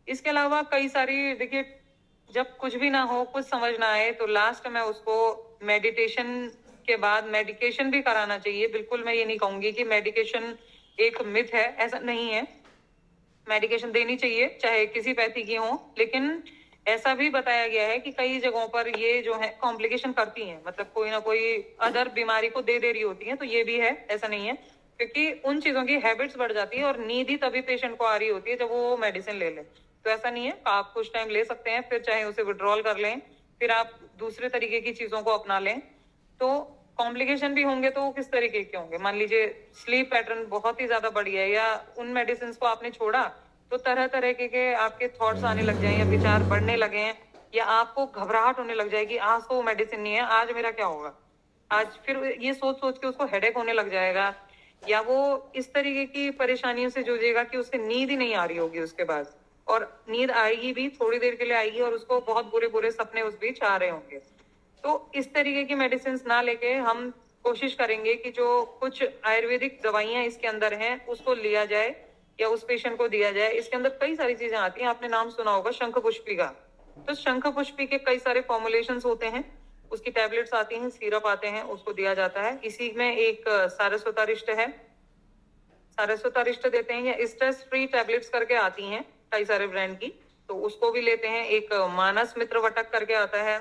इसके अलावा कई सारी, देखिए जब कुछ भी ना हो, कुछ समझ ना आए, तो लास्ट में उसको मेडिटेशन के बाद मेडिकेशन भी कराना चाहिए। बिल्कुल मैं ये नहीं कहूंगी कि मेडिकेशन एक मिथ है, ऐसा नहीं है। मेडिकेशन देनी चाहिए चाहे किसी पैथी की हो, लेकिन ऐसा भी बताया गया है कि कई जगहों पर ये जो है कॉम्प्लिकेशन करती हैं, मतलब कोई ना कोई अदर बीमारी को दे रही होती है, तो ये भी है, ऐसा नहीं है। क्योंकि उन चीजों की हैबिट्स बढ़ जाती है और नींद ही तभी पेशेंट को आ रही होती है जब वो मेडिसिन ले ले। तो ऐसा नहीं है, आप कुछ टाइम ले सकते हैं, फिर चाहे उसे विड्रॉल कर लें, फिर आप दूसरे तरीके की चीजों को अपना लें। तो कॉम्प्लिकेशन भी होंगे तो वो किस तरीके के होंगे? मान लीजिए स्लीप पैटर्न बहुत ही ज्यादा बढ़िया है या उन मेडिसिन को आपने छोड़ा तो तरह तरह के आपके थॉट्स आने लग जाए या विचार बढ़ने लगे हैं, या आपको घबराहट होने लग जाएगी, आज तो मेडिसिन नहीं है, आज मेरा क्या होगा, आज फिर ये सोच सोच के उसको हेडेक होने लग जाएगा, या वो इस तरीके की परेशानियों से जूझेगा कि उसे नींद ही नहीं आ रही होगी उसके बाद, और नींद आएगी भी थोड़ी देर के लिए आएगी और उसको बहुत बुरे बुरे सपने उस बीच आ रहे होंगे। तो इस तरीके की मेडिसिन ना लेके हम कोशिश करेंगे कि जो कुछ आयुर्वेदिक दवाइयां इसके अंदर हैं उसको लिया जाए या उस पेशेंट को दिया जाए। इसके अंदर कई सारी चीजें आती हैं, आपने नाम सुना होगा शंख पुष्पी का। तो शंख पुष्पी के कई सारे फॉर्मुलेशंस होते हैं, उसकी टैबलेट्स आती हैं, सिरप आते हैं, उसको दिया जाता है। इसी में एक सारस्वतारिष्ट है, सारस्वतारिष्ट देते हैं, या स्ट्रेस फ्री टैबलेट्स करके आती हैं कई सारे ब्रांड की, तो उसको भी लेते हैं। एक मानस मित्र वटक करके आता है,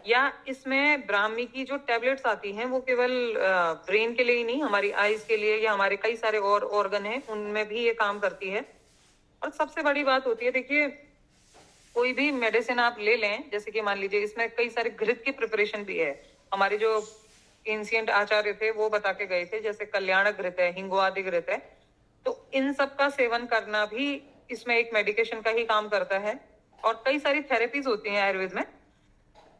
या इसमें ब्राह्मी की जो टैबलेट्स आती हैं वो केवल ब्रेन के लिए ही नहीं, हमारी आईज के लिए या हमारे कई सारे और ऑर्गन हैं उनमें भी ये काम करती है। और सबसे बड़ी बात होती है, देखिए कोई भी मेडिसिन आप ले लें, जैसे कि मान लीजिए इसमें कई सारे घृत की प्रिपरेशन भी है, हमारे जो एंशिएंट आचार्य थे वो बता के गए थे, जैसे कल्याण घृत है, हिंगवादी घृत है। तो इन सब का सेवन करना भी इसमें एक मेडिकेशन का ही काम करता है। और कई सारी थेरेपीज होती हैं आयुर्वेद में,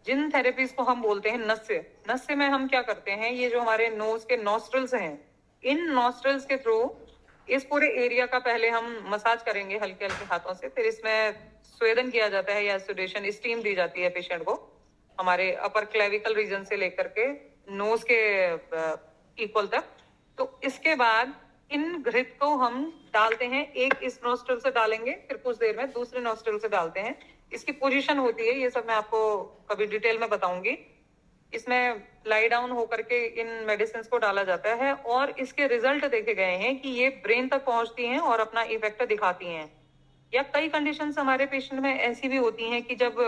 जिन थेरेपीज को हम बोलते हैं नस्य। नस्य में हम क्या करते हैं, ये जो हमारे नोज के नॉस्ट्रल्स हैं, इन नॉस्ट्रल्स के थ्रू इस पूरे एरिया का पहले हम मसाज करेंगे हल्के हल्के हाथों से, फिर इसमें स्वेदन किया जाता है या सुडेशन स्टीम दी जाती है पेशेंट को, हमारे अपर क्लेविकल रीजन से लेकर के नोज के इक्वल तक। तो इसके बाद इन घृत को हम डालते हैं, एक इस नॉस्ट्रल से डालेंगे, फिर कुछ देर में दूसरे नॉस्ट्रल से डालते हैं। इसकी पोजीशन होती है, ये सब मैं आपको कभी डिटेल में बताऊंगी। इसमें लाई डाउन होकर के इन मेडिसिन को डाला जाता है और इसके रिजल्ट देखे गए हैं कि ये ब्रेन तक पहुंचती हैं और अपना इफेक्ट दिखाती हैं। या कई कंडीशंस हमारे पेशेंट में ऐसी भी होती हैं कि जब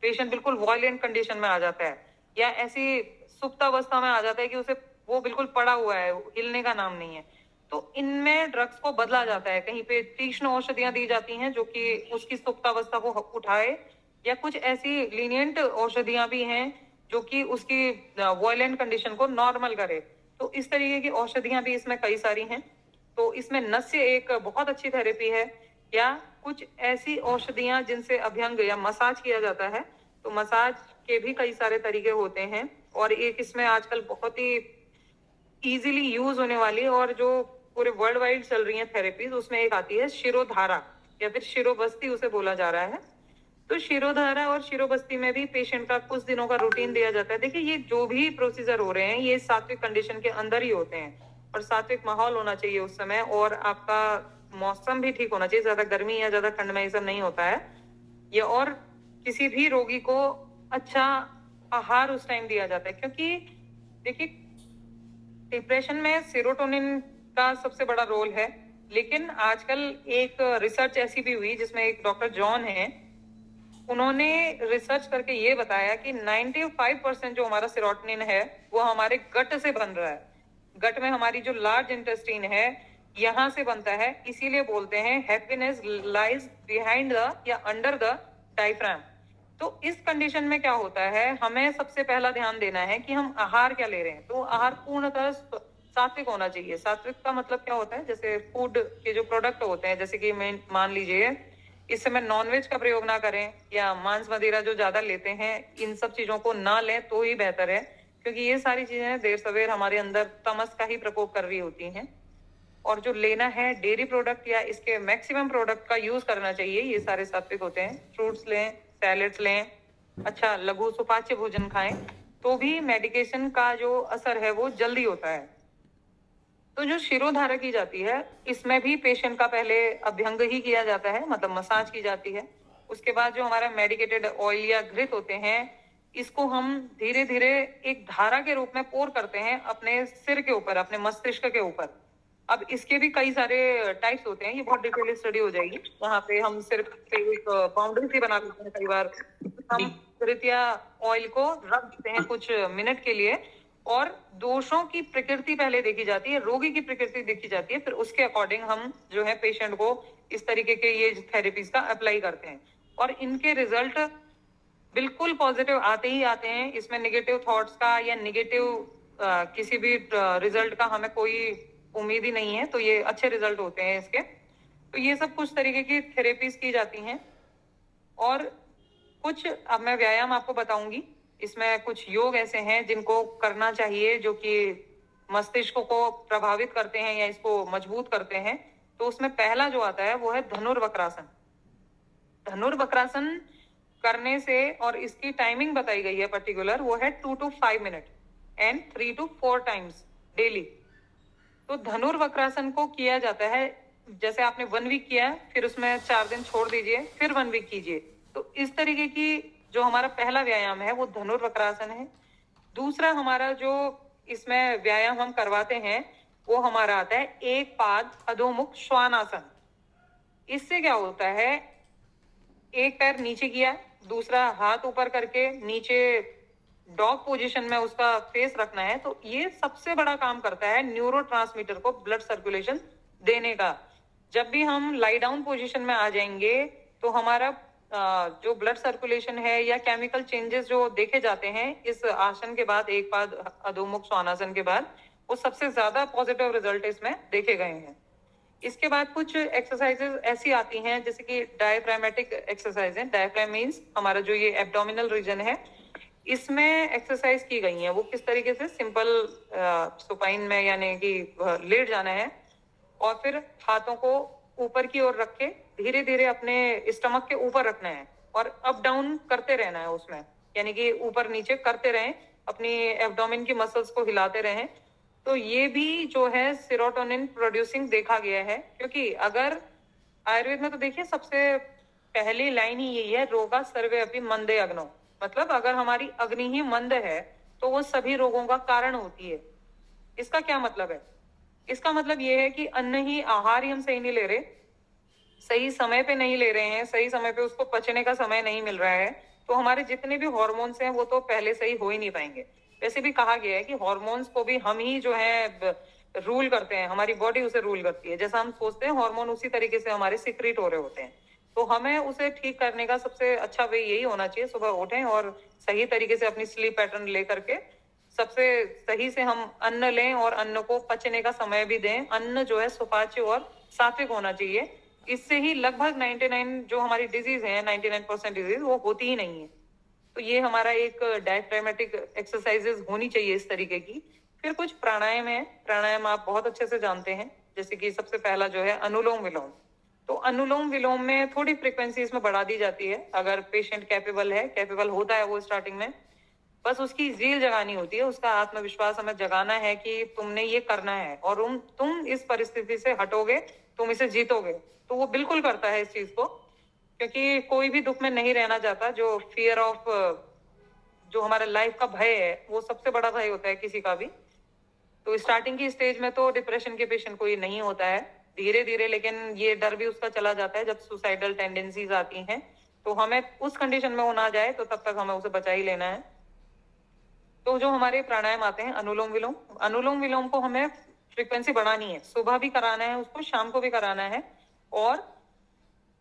पेशेंट बिल्कुल वायलेंट कंडीशन में आ जाता है या ऐसी सुप्तावस्था में आ जाता है कि उसे वो बिल्कुल पड़ा हुआ है, हिलने का नाम नहीं है, तो इनमें ड्रग्स को बदला जाता है। कहीं पे तीक्ष्ण औषधियां दी जाती हैं जो कि उसकी सुप्तावस्था को उठाए, या कुछ ऐसी लीनियंट औषधियां भी हैं जो कि उसकी वायलेंट कंडीशन को नॉर्मल करे। तो इस तरीके की औषधियां भी इसमें कई सारी हैं। तो इसमें नस्य एक बहुत अच्छी थेरेपी है, या कुछ ऐसी औषधियां जिनसे अभ्यंग या मसाज किया जाता है। तो मसाज के भी कई सारे तरीके होते हैं, और एक इसमें आजकल बहुत ही इजीली यूज होने वाली और जो पूरे वर्ल्ड वाइड चल रही है थेरेपीज, उसमें एक आती है शिरोधारा, या फिर शिरोबस्ती उसे बोला जा रहा है। तो शिरोधारा और शिरोबस्ती में भी पेशेंट का कुछ दिनों का रूटीन दिया जाता है। देखिए ये जो भी प्रोसीजर हो रहे हैं ये सात्विक कंडीशन के अंदर ही होते हैं, और सात्विक माहौल होना चाहिए उस समय, और आपका मौसम भी ठीक होना चाहिए, ज्यादा गर्मी या ज्यादा ठंड में ये सब नहीं होता है ये। और किसी भी रोगी को अच्छा आहार उस टाइम दिया जाता है, क्योंकि देखिए डिप्रेशन में सेरोटोनिन का सबसे बड़ा रोल है। लेकिन आजकल एक रिसर्च ऐसी भी हुई जिसमें एक डॉक्टर जॉन है, उन्होंने रिसर्च करके ये बताया कि 95% जो हमारा सेरोटोनिन है वो हमारे गट से बन रहा है। गट में हमारी जो लार्ज इंटेस्टाइन है यहाँ से बनता है, इसीलिए बोलते हैं हैप्पीनेस लाइज बिहाइंड द या अंडर द डायफ्राम। तो इस कंडीशन में क्या होता है, हमें सबसे पहला ध्यान देना है कि हम आहार क्या ले रहे हैं। तो आहार पूर्णतः सात्विक होना चाहिए। सात्विक का मतलब क्या होता है, जैसे फूड के जो प्रोडक्ट होते हैं, जैसे कि मान लीजिए इस समय नॉनवेज का प्रयोग ना करें, या मांस मदिरा जो ज्यादा लेते हैं इन सब चीजों को ना लें तो ही बेहतर है, क्योंकि ये सारी चीजें देर सवेर हमारे अंदर तमस का ही प्रकोप कर रही होती हैं। और जो लेना है डेयरी प्रोडक्ट या इसके मैक्सिमम प्रोडक्ट का यूज करना चाहिए, ये सारे सात्विक होते हैं। फ्रूट्स लें, सैलेड्स लें, अच्छा लघु सुपाच्य भोजन खाएं, तो भी मेडिकेशन का जो असर है वो जल्दी होता है। तो जो शिरोधारा की जाती है इसमें भी पेशेंट का पहले अभ्यंग ही किया जाता है, मतलब मसाज की जाती है। उसके बाद जो हमारा मेडिकेटेड ऑयल या घृत होते हैं, इसको हम धीरे धीरे एक धारा के रूप में पोर करते हैं अपने सिर के ऊपर, अपने मस्तिष्क के ऊपर। अब इसके भी कई सारे टाइप्स होते हैं, ये बहुत डिटेल स्टडी हो जाएगी, वहां पे हम सिर्फ एक बाउंड्री सी बना लेते हैं। कई बार हम घृत या ऑयल को रख देते हैं कुछ मिनट के लिए, और दोषों की प्रकृति पहले देखी जाती है, रोगी की प्रकृति देखी जाती है, फिर उसके अकॉर्डिंग हम जो है पेशेंट को इस तरीके के ये थेरेपीज का अप्लाई करते हैं और इनके रिजल्ट बिल्कुल पॉजिटिव आते ही आते हैं। इसमें नेगेटिव थॉट्स का या नेगेटिव किसी भी रिजल्ट का हमें कोई उम्मीद ही नहीं है, तो ये अच्छे रिजल्ट होते हैं इसके। तो ये सब कुछ तरीके की थेरेपीज की जाती हैं और कुछ अब मैं व्यायाम आपको बताऊंगी। इसमें कुछ योग ऐसे हैं जिनको करना चाहिए जो कि मस्तिष्क को प्रभावित करते हैं या इसको मजबूत करते हैं। तो उसमें पहला जो आता है वो है धनुर्वक्रासन। धनुर्वक्रासन करने से, और इसकी टाइमिंग बताई गई है पर्टिकुलर, वो है 2 to 5 minute and 3 to 4 times daily. तो धनुर्वक्रासन को किया जाता है, जैसे आपने 1 वीक किया फिर उसमें 4 दिन छोड़ दीजिए, फिर 1 वीक कीजिए। तो इस तरीके की जो हमारा पहला व्यायाम है वो धनुर्वक्रासन है। दूसरा हमारा जो इसमें व्यायाम हम करवाते हैं वो हमारा आता है एक पाद अधोमुख श्वानासन। इससे क्या होता है, एक पैर नीचे किया, दूसरा हाथ ऊपर करके नीचे डॉग पोजीशन में उसका फेस रखना है। तो ये सबसे बड़ा काम करता है न्यूरोट्रांसमीटर को ब्लड सर्कुलेशन देने का। जब भी हम लाई डाउन पोजीशन में आ जाएंगे तो हमारा जो ब्लड सर्कुलेशन है या केमिकल चेंजेस जो देखे जाते हैं इस आसन के बाद, एक पाद अधोमुख श्वानासन के बाद, वो सबसे ज्यादा पॉजिटिव रिजल्ट इसमें देखे गए हैं। इसके बाद कुछ एक्सरसाइजेस ऐसी आती हैं जैसे कि डायफ्रामेटिक एक्सरसाइज है। डायफ्राम मीन्स हमारा जो ये एब्डोमिनल रीजन है, इसमें एक्सरसाइज की गई है। वो किस तरीके से, सिंपल सुपाइन में यानी कि लेट जाना है और फिर हाथों को ऊपर की ओर रख के धीरे धीरे अपने स्टमक के ऊपर रखना है और अप डाउन करते रहना है उसमें, यानी कि ऊपर नीचे करते रहें, अपनी एब्डोमिन की मसल्स को हिलाते रहें। तो ये भी जो है सेरोटोनिन प्रोड्यूसिंग देखा गया है, क्योंकि अगर आयुर्वेद में तो देखिए सबसे पहली लाइन ही यही है, रोगा सर्वे अपि मंदे अग्नो। मतलब अगर हमारी अग्नि ही मंद है तो वो सभी रोगों का कारण होती है। इसका क्या मतलब है? इसका मतलब ये है कि अन्न ही, आहार ही हम सही नहीं ले रहे, सही समय पे नहीं ले रहे हैं, सही समय पे उसको पचने का समय नहीं मिल रहा है, तो हमारे जितने भी हॉर्मोन्स हैं वो तो पहले सही हो ही नहीं पाएंगे। वैसे भी कहा गया है कि हॉर्मोन्स को भी हम ही जो है रूल करते हैं, हमारी बॉडी उसे रूल करती है। जैसा हम सोचते हैं हार्मोन उसी तरीके से हमारे सीक्रेट हो रहे होते हैं। तो हमें उसे ठीक करने का सबसे अच्छा वे यही होना चाहिए, सुबह उठें और सही तरीके से अपनी स्लीप पैटर्न ले करके सबसे सही से हम अन्न लें और अन्न को पचने का समय भी दें। अन्न जो है सुपाच्य और सात्विक होना चाहिए। इससे ही लगभग 99 जो हमारी डिजीज है, 99% डिजीज वो होती ही नहीं है। तो ये हमारा एक डायफ्रामेटिक एक्सरसाइजेस होनी चाहिए इस तरीके की। फिर कुछ प्राणायाम है। प्राणायाम आप बहुत अच्छे से जानते हैं, जैसे कि सबसे पहला जो है अनुलोम विलोम। तो अनुलोम विलोम में थोड़ी फ्रीक्वेंसी इसमें बढ़ा दी जाती है, अगर पेशेंट कैपेबल होता है वो स्टार्टिंग में। बस उसकी जील जगानी होती है, उसका आत्मविश्वास हमें जगाना है कि तुमने ये करना है और तुम इस परिस्थिति से हटोगे, तुम इसे जीतोगे। तो वो बिल्कुल करता है इस चीज को, क्योंकि कोई भी दुख में नहीं रहना चाहता। जो फियर ऑफ, जो हमारा लाइफ का भय है, वो सबसे बड़ा भय होता है किसी का भी। तो स्टार्टिंग की स्टेज में तो डिप्रेशन के पेशेंट को ये नहीं होता है, धीरे धीरे लेकिन ये डर भी उसका चला जाता है जब सुसाइडल टेंडेंसीज आती हैं। तो हमें उस कंडीशन में वो ना जाए, तो तब तक हमें उसे बचा ही लेना है। तो जो हमारे प्राणायाम आते हैं अनुलोम विलोम, अनुलोम विलोम को हमें फ्रीक्वेंसी बढ़ानी है, सुबह भी कराना है उसको, शाम को भी कराना है। और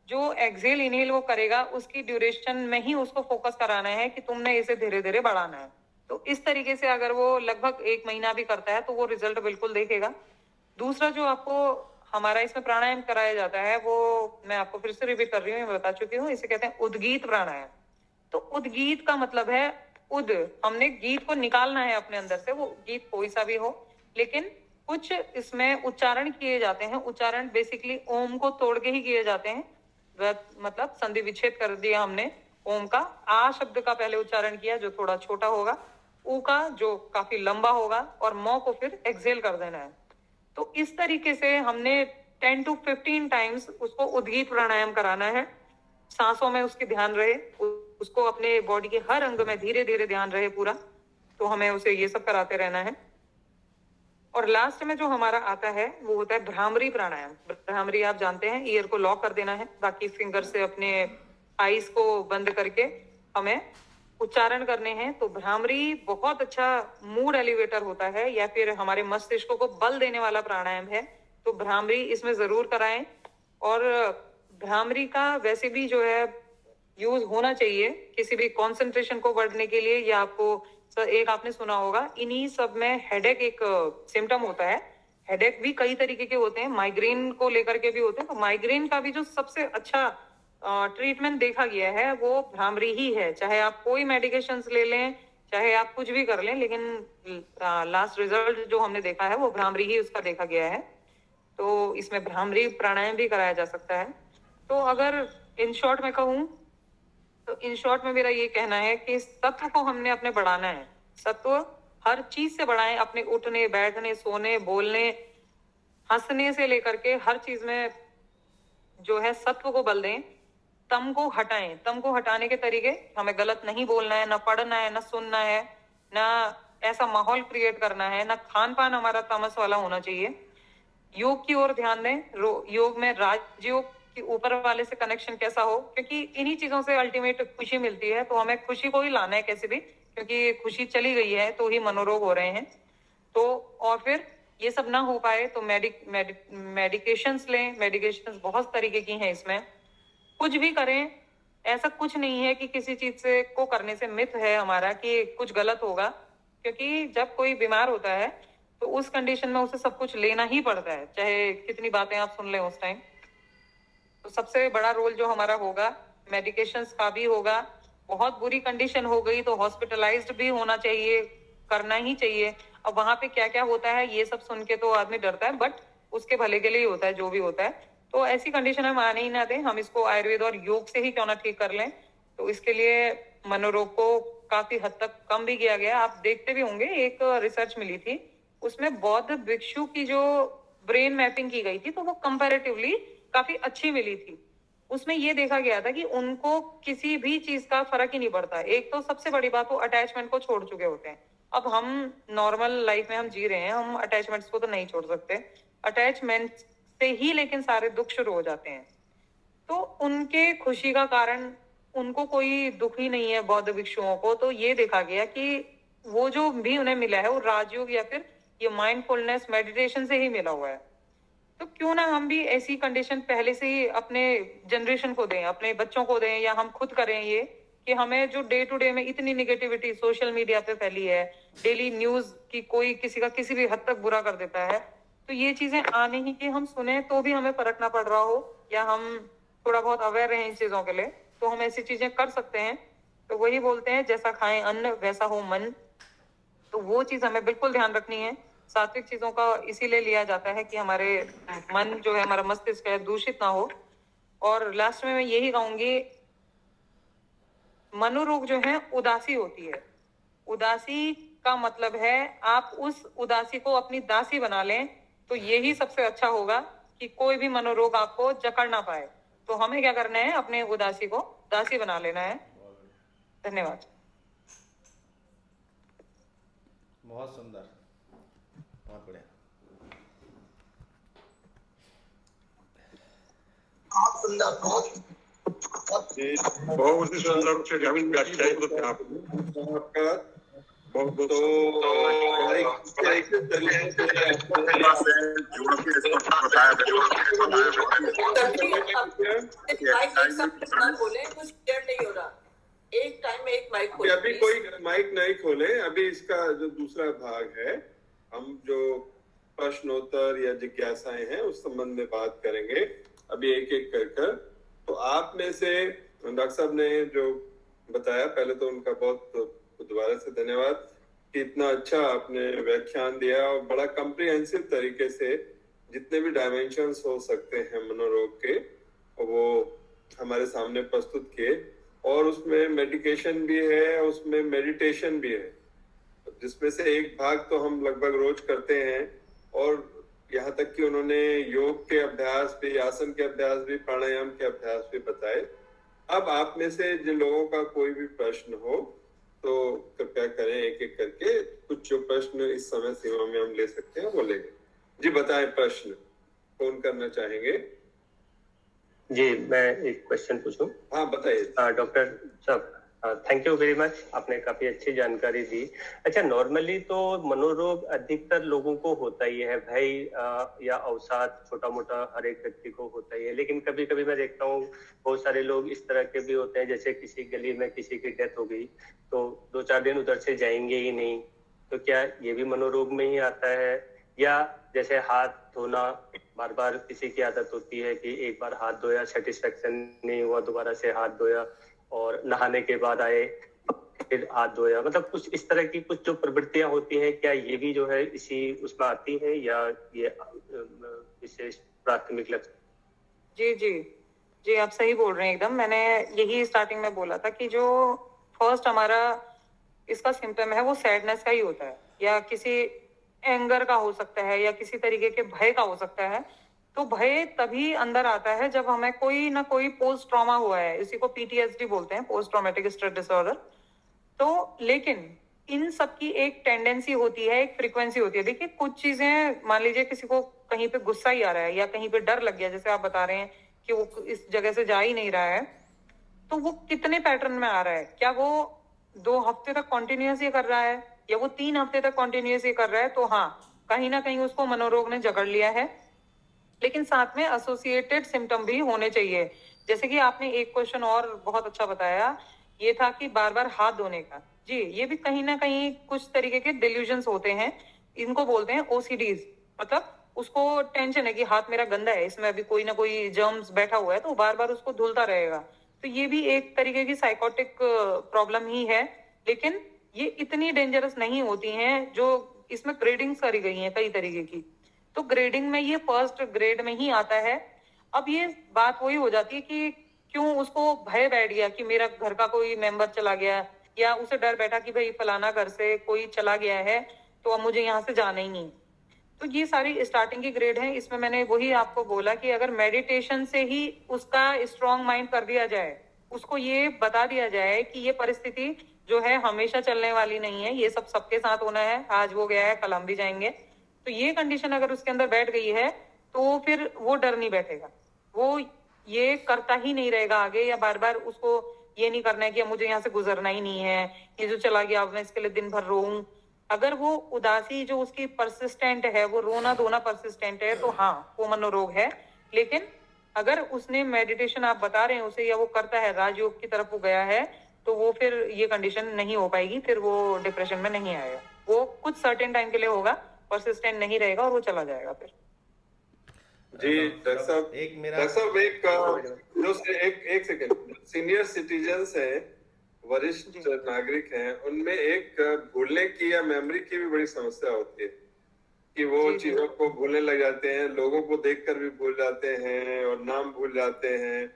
जो एक्सेल इनहेल वो करेगा उसकी ड्यूरेशन में ही उसको फोकस कराना है कि तुमने इसे धीरे धीरे बढ़ाना है। तो इस तरीके से अगर वो लगभग 1 महीना भी करता है तो वो रिजल्ट बिल्कुल देखेगा। दूसरा जो आपको हमारा इसमें प्राणायाम कराया जाता है, वो मैं आपको फिर से रिपीट कर रही हूँ, मैं बता चुकी हूँ, इसे कहते हैं उद्गीत प्राणायाम। तो उद्गीत का मतलब है उद, हमने गीत को निकालना है अपने अंदर से, वो गीत कोई सा भी हो, लेकिन कुछ इसमें उच्चारण किए जाते हैं। उच्चारण बेसिकली ओम को तोड़ के ही किए जाते हैं, मतलब संधि विच्छेद कर दिया हमने ओम का। आ शब्द का पहले उच्चारण किया जो थोड़ा छोटा होगा, ऊ का जो काफी लंबा होगा, और मौ को फिर एक्सेल कर देना है। तो इस तरीके से हमने 10 to 15 टाइम्स उसको उद्गीत प्राणायाम कराना है। सांसों में उसकी ध्यान रहे, उसको अपने बॉडी के हर अंग में धीरे धीरे ध्यान रहे पूरा। तो हमें उसे ये सब कराते रहना है। और लास्ट में जो हमारा आता है वो होता है भ्रामरी प्राणायाम। भ्रामरी आप जानते हैं, ईयर को लॉक कर देना है, बाकी फिंगर से अपने आईज को बंद करके हमें उच्चारण करने हैं तो भ्रामरी बहुत अच्छा मूड एलिवेटर होता है, या फिर हमारे मस्तिष्क को बल देने वाला प्राणायाम है। तो भ्रामरी इसमें जरूर कराएं। और भ्रामरी का वैसे भी जो है यूज होना चाहिए किसी भी कंसंट्रेशन को बढ़ने के लिए, या आपको एक आपने सुना होगा इन्हीं सब में हेडेक एक सिम्टम होता है। हेडेक भी कई तरीके के होते हैं, माइग्रेन को लेकर के भी होते हैं। तो माइग्रेन का भी जो सबसे अच्छा ट्रीटमेंट देखा गया है वो भ्रामरी ही है। चाहे आप कोई मेडिकेशंस ले लें, चाहे आप कुछ भी कर लें, लेकिन लास्ट रिजल्ट जो हमने देखा है वो भ्रामरी ही उसका देखा गया है। तो इसमें भ्रामरी प्राणायाम भी कराया जा सकता है। तो अगर इन शॉर्ट में कहूँ तो इन शॉर्ट में मेरा ये कहना है कि सत्व को हमने अपने बढ़ाना है। सत्व हर चीज से बढ़ाएं, अपने उठने बैठने सोने बोलने हंसने से लेकर के हर चीज में जो है सत्व को बल दें। तम को हटाएं। तम को हटाने के तरीके, हमें गलत नहीं बोलना है, ना पढ़ना है, ना सुनना है, ना ऐसा माहौल क्रिएट करना है, ना खान पान हमारा तामस वाला होना चाहिए। योग की ओर ध्यान दें। योग में राजयोग के ऊपर वाले से कनेक्शन कैसा हो, क्योंकि इन्हीं चीजों से अल्टीमेट खुशी मिलती है। तो हमें खुशी को ही लाना है कैसे भी, क्योंकि खुशी चली गई है तो ही मनोरोग हो रहे हैं। तो और फिर ये सब ना हो पाए तो मेडिकेशंस लें। मेडिकेशंस बहुत तरीके की हैं इसमें। कुछ भी करें, ऐसा कुछ नहीं है कि किसी चीज से को करने से मिथ है हमारा कि कुछ गलत होगा, क्योंकि जब कोई बीमार होता है तो उस कंडीशन में उसे सब कुछ लेना ही पड़ता है, चाहे कितनी बातें आप सुन लें उस टाइम। तो सबसे बड़ा रोल जो हमारा होगा मेडिकेशंस का भी होगा। बहुत बुरी कंडीशन हो गई तो हॉस्पिटलाइज्ड भी होना चाहिए, करना ही चाहिए। अब वहां पे क्या क्या होता है ये सब सुन के तो आदमी डरता है, बट उसके भले के लिए ही होता है जो भी होता है। तो ऐसी कंडीशन हम आने ही ना दें। हम इसको आयुर्वेद और योग से ही क्यों ना ठीक कर लें। तो इसके लिए मनोरोग को काफी हद तक कम भी किया गया। आप देखते भी होंगे, एक रिसर्च मिली थी उसमें बौद्ध भिक्षु की जो ब्रेन मैपिंग की गई थी तो वो कंपैरेटिवली काफी अच्छी मिली थी। उसमें ये देखा गया था कि उनको किसी भी चीज का फर्क ही नहीं पड़ता। एक तो सबसे बड़ी बात, वो अटैचमेंट को छोड़ चुके होते हैं। अब हम नॉर्मल लाइफ में हम जी रहे हैं, हम अटैचमेंट्स को तो नहीं छोड़ सकते। अटैचमेंट से ही लेकिन सारे दुख शुरू हो जाते हैं। तो उनके खुशी का कारण, उनको कोई दुख ही नहीं है बौद्ध भिक्षुओं को। तो ये देखा गया कि वो जो भी उन्हें मिला है वो राजयोग या फिर ये माइंडफुलनेस मेडिटेशन से ही मिला हुआ है। तो क्यों ना हम भी ऐसी कंडीशन पहले से ही अपने जनरेशन को दें, अपने बच्चों को दें, या हम खुद करें ये कि हमें जो डे टू डे में इतनी निगेटिविटी सोशल मीडिया पे फैली है, डेली न्यूज की कोई किसी का किसी भी हद तक बुरा कर देता है, तो ये चीजें आने ही कि हम सुने तो भी हमें फर्क ना पड़ रहा हो, या हम थोड़ा बहुत अवेयर रहें इन चीजों के लिए, तो हम ऐसी चीजें कर सकते हैं। तो वही बोलते हैं जैसा खाएं अन्न वैसा हो मन। तो वो चीज हमें बिल्कुल ध्यान रखनी है। सात्विक चीजों का इसीलिए लिया जाता है कि हमारे मन जो है, हमारा मस्तिष्क है, दूषित ना हो। और लास्ट में मैं यही कहूंगी, मनोरोग जो है उदासी होती है। उदासी का मतलब है आप उस उदासी को अपनी दासी बना लें, तो यही सबसे अच्छा होगा कि कोई भी मनोरोग आपको जकड़ ना पाए। तो हमें क्या करना है, अपने उदासी को दासी बना लेना है। धन्यवाद। बहुत सुंदर, बहुत बढ़िया। बहुत ही सुंदर रूप से ग्रामीण व्याख्यायित होते हैं आपका बहुत तो एक टाइम में एक माइक अभी कोई माइक नहीं खोले। अभी इसका जो दूसरा भाग है, हम जो प्रश्नोत्तर या जिज्ञासाएं हैं उस संबंध में बात करेंगे अभी एक एक कर। तो आप में से डॉक्टर साहब ने जो बताया, पहले तो उनका बहुत दोबारा से धन्यवाद कि इतना अच्छा आपने व्याख्यान दिया और बड़ा कॉम्प्रिहेंसिव तरीके से जितने भी डायमेंशंस हो सकते हैं मनोरोग के वो हमारे सामने प्रस्तुत किए। और उसमें मेडिकेशन भी है, उसमें मेडिटेशन भी है, जिसमें से एक भाग तो हम लगभग रोज करते हैं। और यहाँ तक कि उन्होंने योग के अभ्यास भी, आसन के अभ्यास भी, प्राणायाम के अभ्यास भी बताए। अब आप में से जिन लोगों का कोई भी प्रश्न हो तो कृपया करें, एक एक करके कुछ जो प्रश्न इस समय सीमा में हम ले सकते हैं वो लेंगे। जी बताएं, प्रश्न कौन करना चाहेंगे? जी मैं एक क्वेश्चन पूछूं? हाँ बताइए। डॉक्टर साहब, थैंक यू वेरी मच, आपने काफी अच्छी जानकारी दी। अच्छा, नॉर्मली तो मनोरोग अधिकतर लोगों को होता ही है, भय या अवसाद छोटा मोटा हर एक व्यक्ति को होता ही है, लेकिन कभी कभी मैं देखता हूँ बहुत सारे लोग इस तरह के भी होते हैं, जैसे किसी गली में किसी की डेथ हो गई तो 2-4 दिन उधर से जाएंगे ही नहीं। तो क्या ये भी मनोरोग में ही आता है? या जैसे हाथ धोना, बार बार किसी की आदत होती है कि एक बार हाथ धोया, सेटिस्फेक्शन नहीं हुआ, दोबारा से हाथ धोया, और नहाने के बाद आए फिर हाथ धोया, मतलब कुछ इस तरह की कुछ जो प्रवृत्तियां होती हैं, क्या ये भी जो है इसी उसमें आती है या ये विशेष प्राथमिक लक्षण? जी जी जी, आप सही बोल रहे हैं एकदम। मैंने यही स्टार्टिंग में बोला था कि जो फर्स्ट हमारा इसका सिम्टम है वो सैडनेस का ही होता है, या किसी एंगर का हो सकता है, या किसी तरीके के भय का हो सकता है। तो भय तभी अंदर आता है जब हमें कोई ना कोई पोस्ट ट्रॉमा हुआ है, इसी को पीटीएसडी बोलते हैं, पोस्ट ट्रॉमेटिक स्ट्रेस डिसऑर्डर। तो लेकिन इन सब की एक टेंडेंसी होती है, एक फ्रीक्वेंसी होती है। देखिए कुछ चीजें, मान लीजिए किसी को कहीं पे गुस्सा ही आ रहा है या कहीं पे डर लग गया, जैसे आप बता रहे हैं कि वो इस जगह से जा ही नहीं रहा है, तो वो कितने पैटर्न में आ रहा है? क्या वो 2 हफ्ते तक कॉन्टिन्यूस ये कर रहा है, या वो 3 हफ्ते तक कॉन्टिन्यूस ये कर रहा है? तो हाँ, कहीं ना कहीं उसको मनोरोग ने जकड़ लिया है। लेकिन साथ में एसोसिएटेड सिम्टम भी होने चाहिए। जैसे कि आपने एक क्वेश्चन और बहुत अच्छा बताया, ये था कि बार बार हाथ धोने का। जी, ये भी कहीं ना कहीं कुछ तरीके के डिल्यूजन्स होते हैं, इनको बोलते हैं ओसीडीज। मतलब उसको टेंशन है कि हाथ मेरा गंदा है, इसमें अभी कोई ना कोई जर्म्स बैठा हुआ है, तो बार बार उसको धुलता रहेगा। तो ये भी एक तरीके की साइकोटिक प्रॉब्लम ही है, लेकिन ये इतनी डेंजरस नहीं होती हैं। जो इसमें ग्रेडिंग्स करी गई हैं कई तरीके की, तो ग्रेडिंग में ये फर्स्ट ग्रेड में ही आता है। अब ये बात वही हो जाती है कि क्यों उसको भय बैठ गया कि मेरा घर का कोई मेंबर चला गया, या उसे डर बैठा कि भाई फलाना घर से कोई चला गया है तो अब मुझे यहाँ से जाना ही नहीं। तो ये सारी स्टार्टिंग की ग्रेड है। इसमें मैंने वही आपको बोला कि अगर मेडिटेशन से ही उसका स्ट्रॉन्ग माइंड कर दिया जाए, उसको ये बता दिया जाए कि ये परिस्थिति जो है हमेशा चलने वाली नहीं है, ये सब सबके साथ होना है, आज वो गया है कल हम भी जाएंगे, तो ये कंडीशन अगर उसके अंदर बैठ गई है तो फिर वो डर नहीं बैठेगा, वो ये करता ही नहीं रहेगा आगे, या बार बार उसको ये नहीं करना है कि मुझे यहाँ से गुजरना ही नहीं है, ये जो चला गया अब मैं इसके लिए दिन भर रोऊं। अगर वो उदासी जो उसकी परसिस्टेंट है, वो रोना धोना परसिस्टेंट है, तो हाँ वो मनोरोग है। लेकिन अगर उसने मेडिटेशन आप बता रहे हैं उसे, या वो करता है, राजयोग की तरफ वो गया है, तो वो फिर ये कंडीशन नहीं हो पाएगी, फिर वो डिप्रेशन में नहीं आएगा। वो कुछ सर्टेन टाइम के लिए होगा, परसिस्टेंट नहीं रहेगा और वो चला जाएगा फिर। जी डॉक्टर साहब, एक मेरा डॉक्टर साहब एक सेकंड, सीनियर सिटीजन्स हैं, वरिष्ठ नागरिक हैं, उनमें एक भूलने की या मेमोरी की भी बड़ी समस्या होती है कि वो चीजों को भूलने लग जाते हैं, लोगों को देखकर भी भूल जाते हैं, और नाम भूल जाते हैं,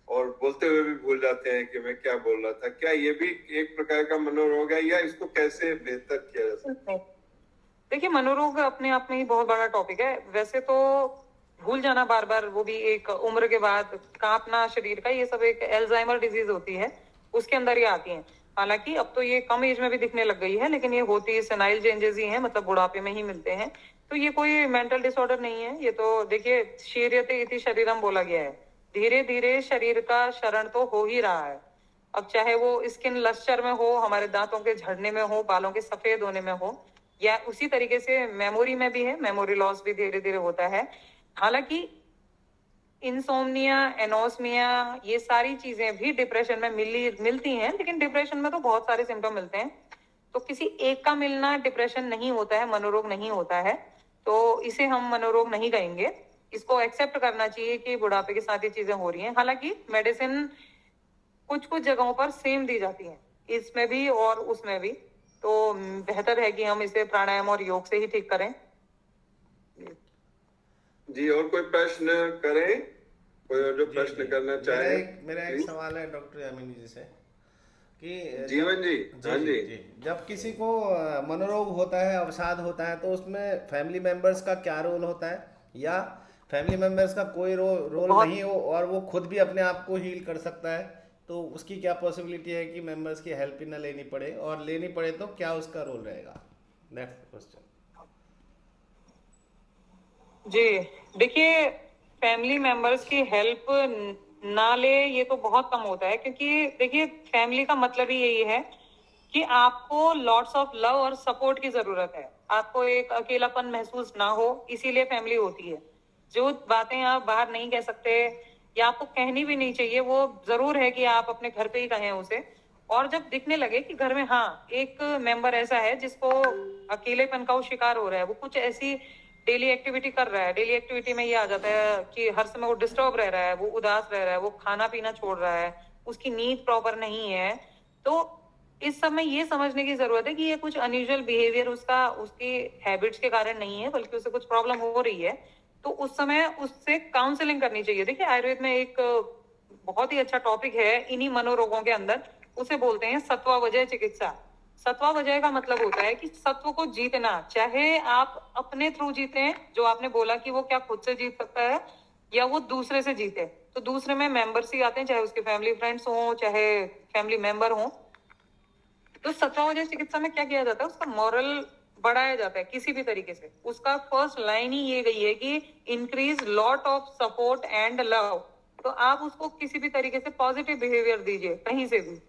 और बोलते हुए भी भूल जाते हैं कि मैं क्या बोल रहा था। क्या ये भी एक प्रकार का मनोरोग है, या इसको कैसे बेहतर किया जा सकता है? देखिए मनोरोग अपने आप में ही बहुत बड़ा टॉपिक है। वैसे तो भूल जाना बार बार, वो भी एक उम्र के बाद, कांपना शरीर का, ये सब एक एल्जाइमर डिजीज होती है, उसके अंदर ये आती हैं। हालांकि अब तो ये कम एज में भी दिखने लग गई है, लेकिन ये होती सेनाइल चेंजेस ही हैं, मतलब बुढ़ापे में ही मिलते हैं। तो ये कोई मेंटल डिसऑर्डर नहीं है। ये तो देखिए शीर्यते इति शरीरम बोला गया है, धीरे धीरे शरीर का शरण तो हो ही रहा है। अब चाहे वो स्किन लस्चर में हो, हमारे दांतों के झड़ने में हो, बालों के सफेद होने में हो, या उसी तरीके से मेमोरी में भी है, मेमोरी लॉस भी धीरे धीरे होता है। हालांकि इंसोम्निया, एनोस्मिया, ये सारी चीजें भी डिप्रेशन में मिलती हैं, लेकिन डिप्रेशन में तो बहुत सारे सिम्टम मिलते हैं, तो किसी एक का मिलना डिप्रेशन नहीं होता है, मनोरोग नहीं होता है। तो इसे हम मनोरोग नहीं कहेंगे, इसको एक्सेप्ट करना चाहिए कि बुढ़ापे के साथ ये चीजें हो रही हैं। हालांकि मेडिसिन कुछ कुछ जगहों पर सेम दी जाती है, इसमें भी और उसमें भी, तो बेहतर है कि हम इसे प्राणायाम और योग से ही ठीक करें। जी, और कोई प्रश्न करें, कोई और जो प्रश्न करना चाहे? मेरा एक सवाल है डॉक्टर यामिनी जी से कि जीवन जी, हाँ जी, जब किसी को मनोरोग होता है, अवसाद होता है, तो उसमें फैमिली मेंबर्स का क्या रोल होता है, या फैमिली मेंबर्स का कोई रोल नहीं हो और वो खुद भी अपने आप को हील कर सकता है, तो उसकी क्या पॉसिबिलिटी है कि मेंबर्स की हेल्प ही ना लेनी पड़े, और लेनी पड़े तो क्या उसका रोल रहेगा? Next question. जी देखिए, फैमिली मेंबर्स की हेल्प ना ले, ये तो बहुत कम होता है, क्योंकि देखिए फैमिली का मतलब ही यही है कि आपको लॉट्स ऑफ लव और सपोर्ट की जरूरत है, आपको एक अकेलापन महसूस ना हो, इसीलिए फैमिली होती है। जो बातें आप बाहर नहीं कह सकते या आपको कहनी भी नहीं चाहिए, वो जरूर है कि आप अपने घर पे ही कहें उसे। और जब दिखने लगे कि घर में हाँ एक मेंबर ऐसा है जिसको अकेलेपन का वो शिकार हो रहा है, वो कुछ ऐसी डेली एक्टिविटी कर रहा है, डेली एक्टिविटी में ये आ जाता है कि हर समय वो डिस्टर्ब रह रहा है, वो उदास रह रहा है, वो खाना पीना छोड़ रहा है, उसकी नींद प्रॉपर नहीं है, तो इस समय ये समझने की जरूरत है कि ये कुछ अनयूजुअल बिहेवियर उसका उसकी हैबिट्स के कारण नहीं है, बल्कि उसे कुछ प्रॉब्लम हो रही है। तो उस समय उससे काउंसलिंग करनी चाहिए। देखिए आयुर्वेद में एक बहुत ही अच्छा टॉपिक है इन्हीं मनोरोगों के अंदर, उसे बोलते हैं सत्वावजय चिकित्सा। सत्वावजय का मतलब होता है कि सत्व को जीतना, चाहे आप अपने थ्रू जीते, जो आपने बोला कि वो क्या खुद से जीत सकता है या वो दूसरे से जीते, तो दूसरे में मेंबर्स ही आते हैं, चाहे उसके फैमिली फ्रेंड्स हों चाहे फैमिली मेंबर हों। तो सत्वावजय चिकित्सा में क्या किया जाता है, उसका मॉरल बढ़ाया जाता है किसी भी तरीके से। उसका फर्स्ट लाइन ही ये गई है कि increase lot of support and love. तो आप उसको किसी भी तरीके से पॉजिटिव बिहेवियर दीजिए, कहीं से भी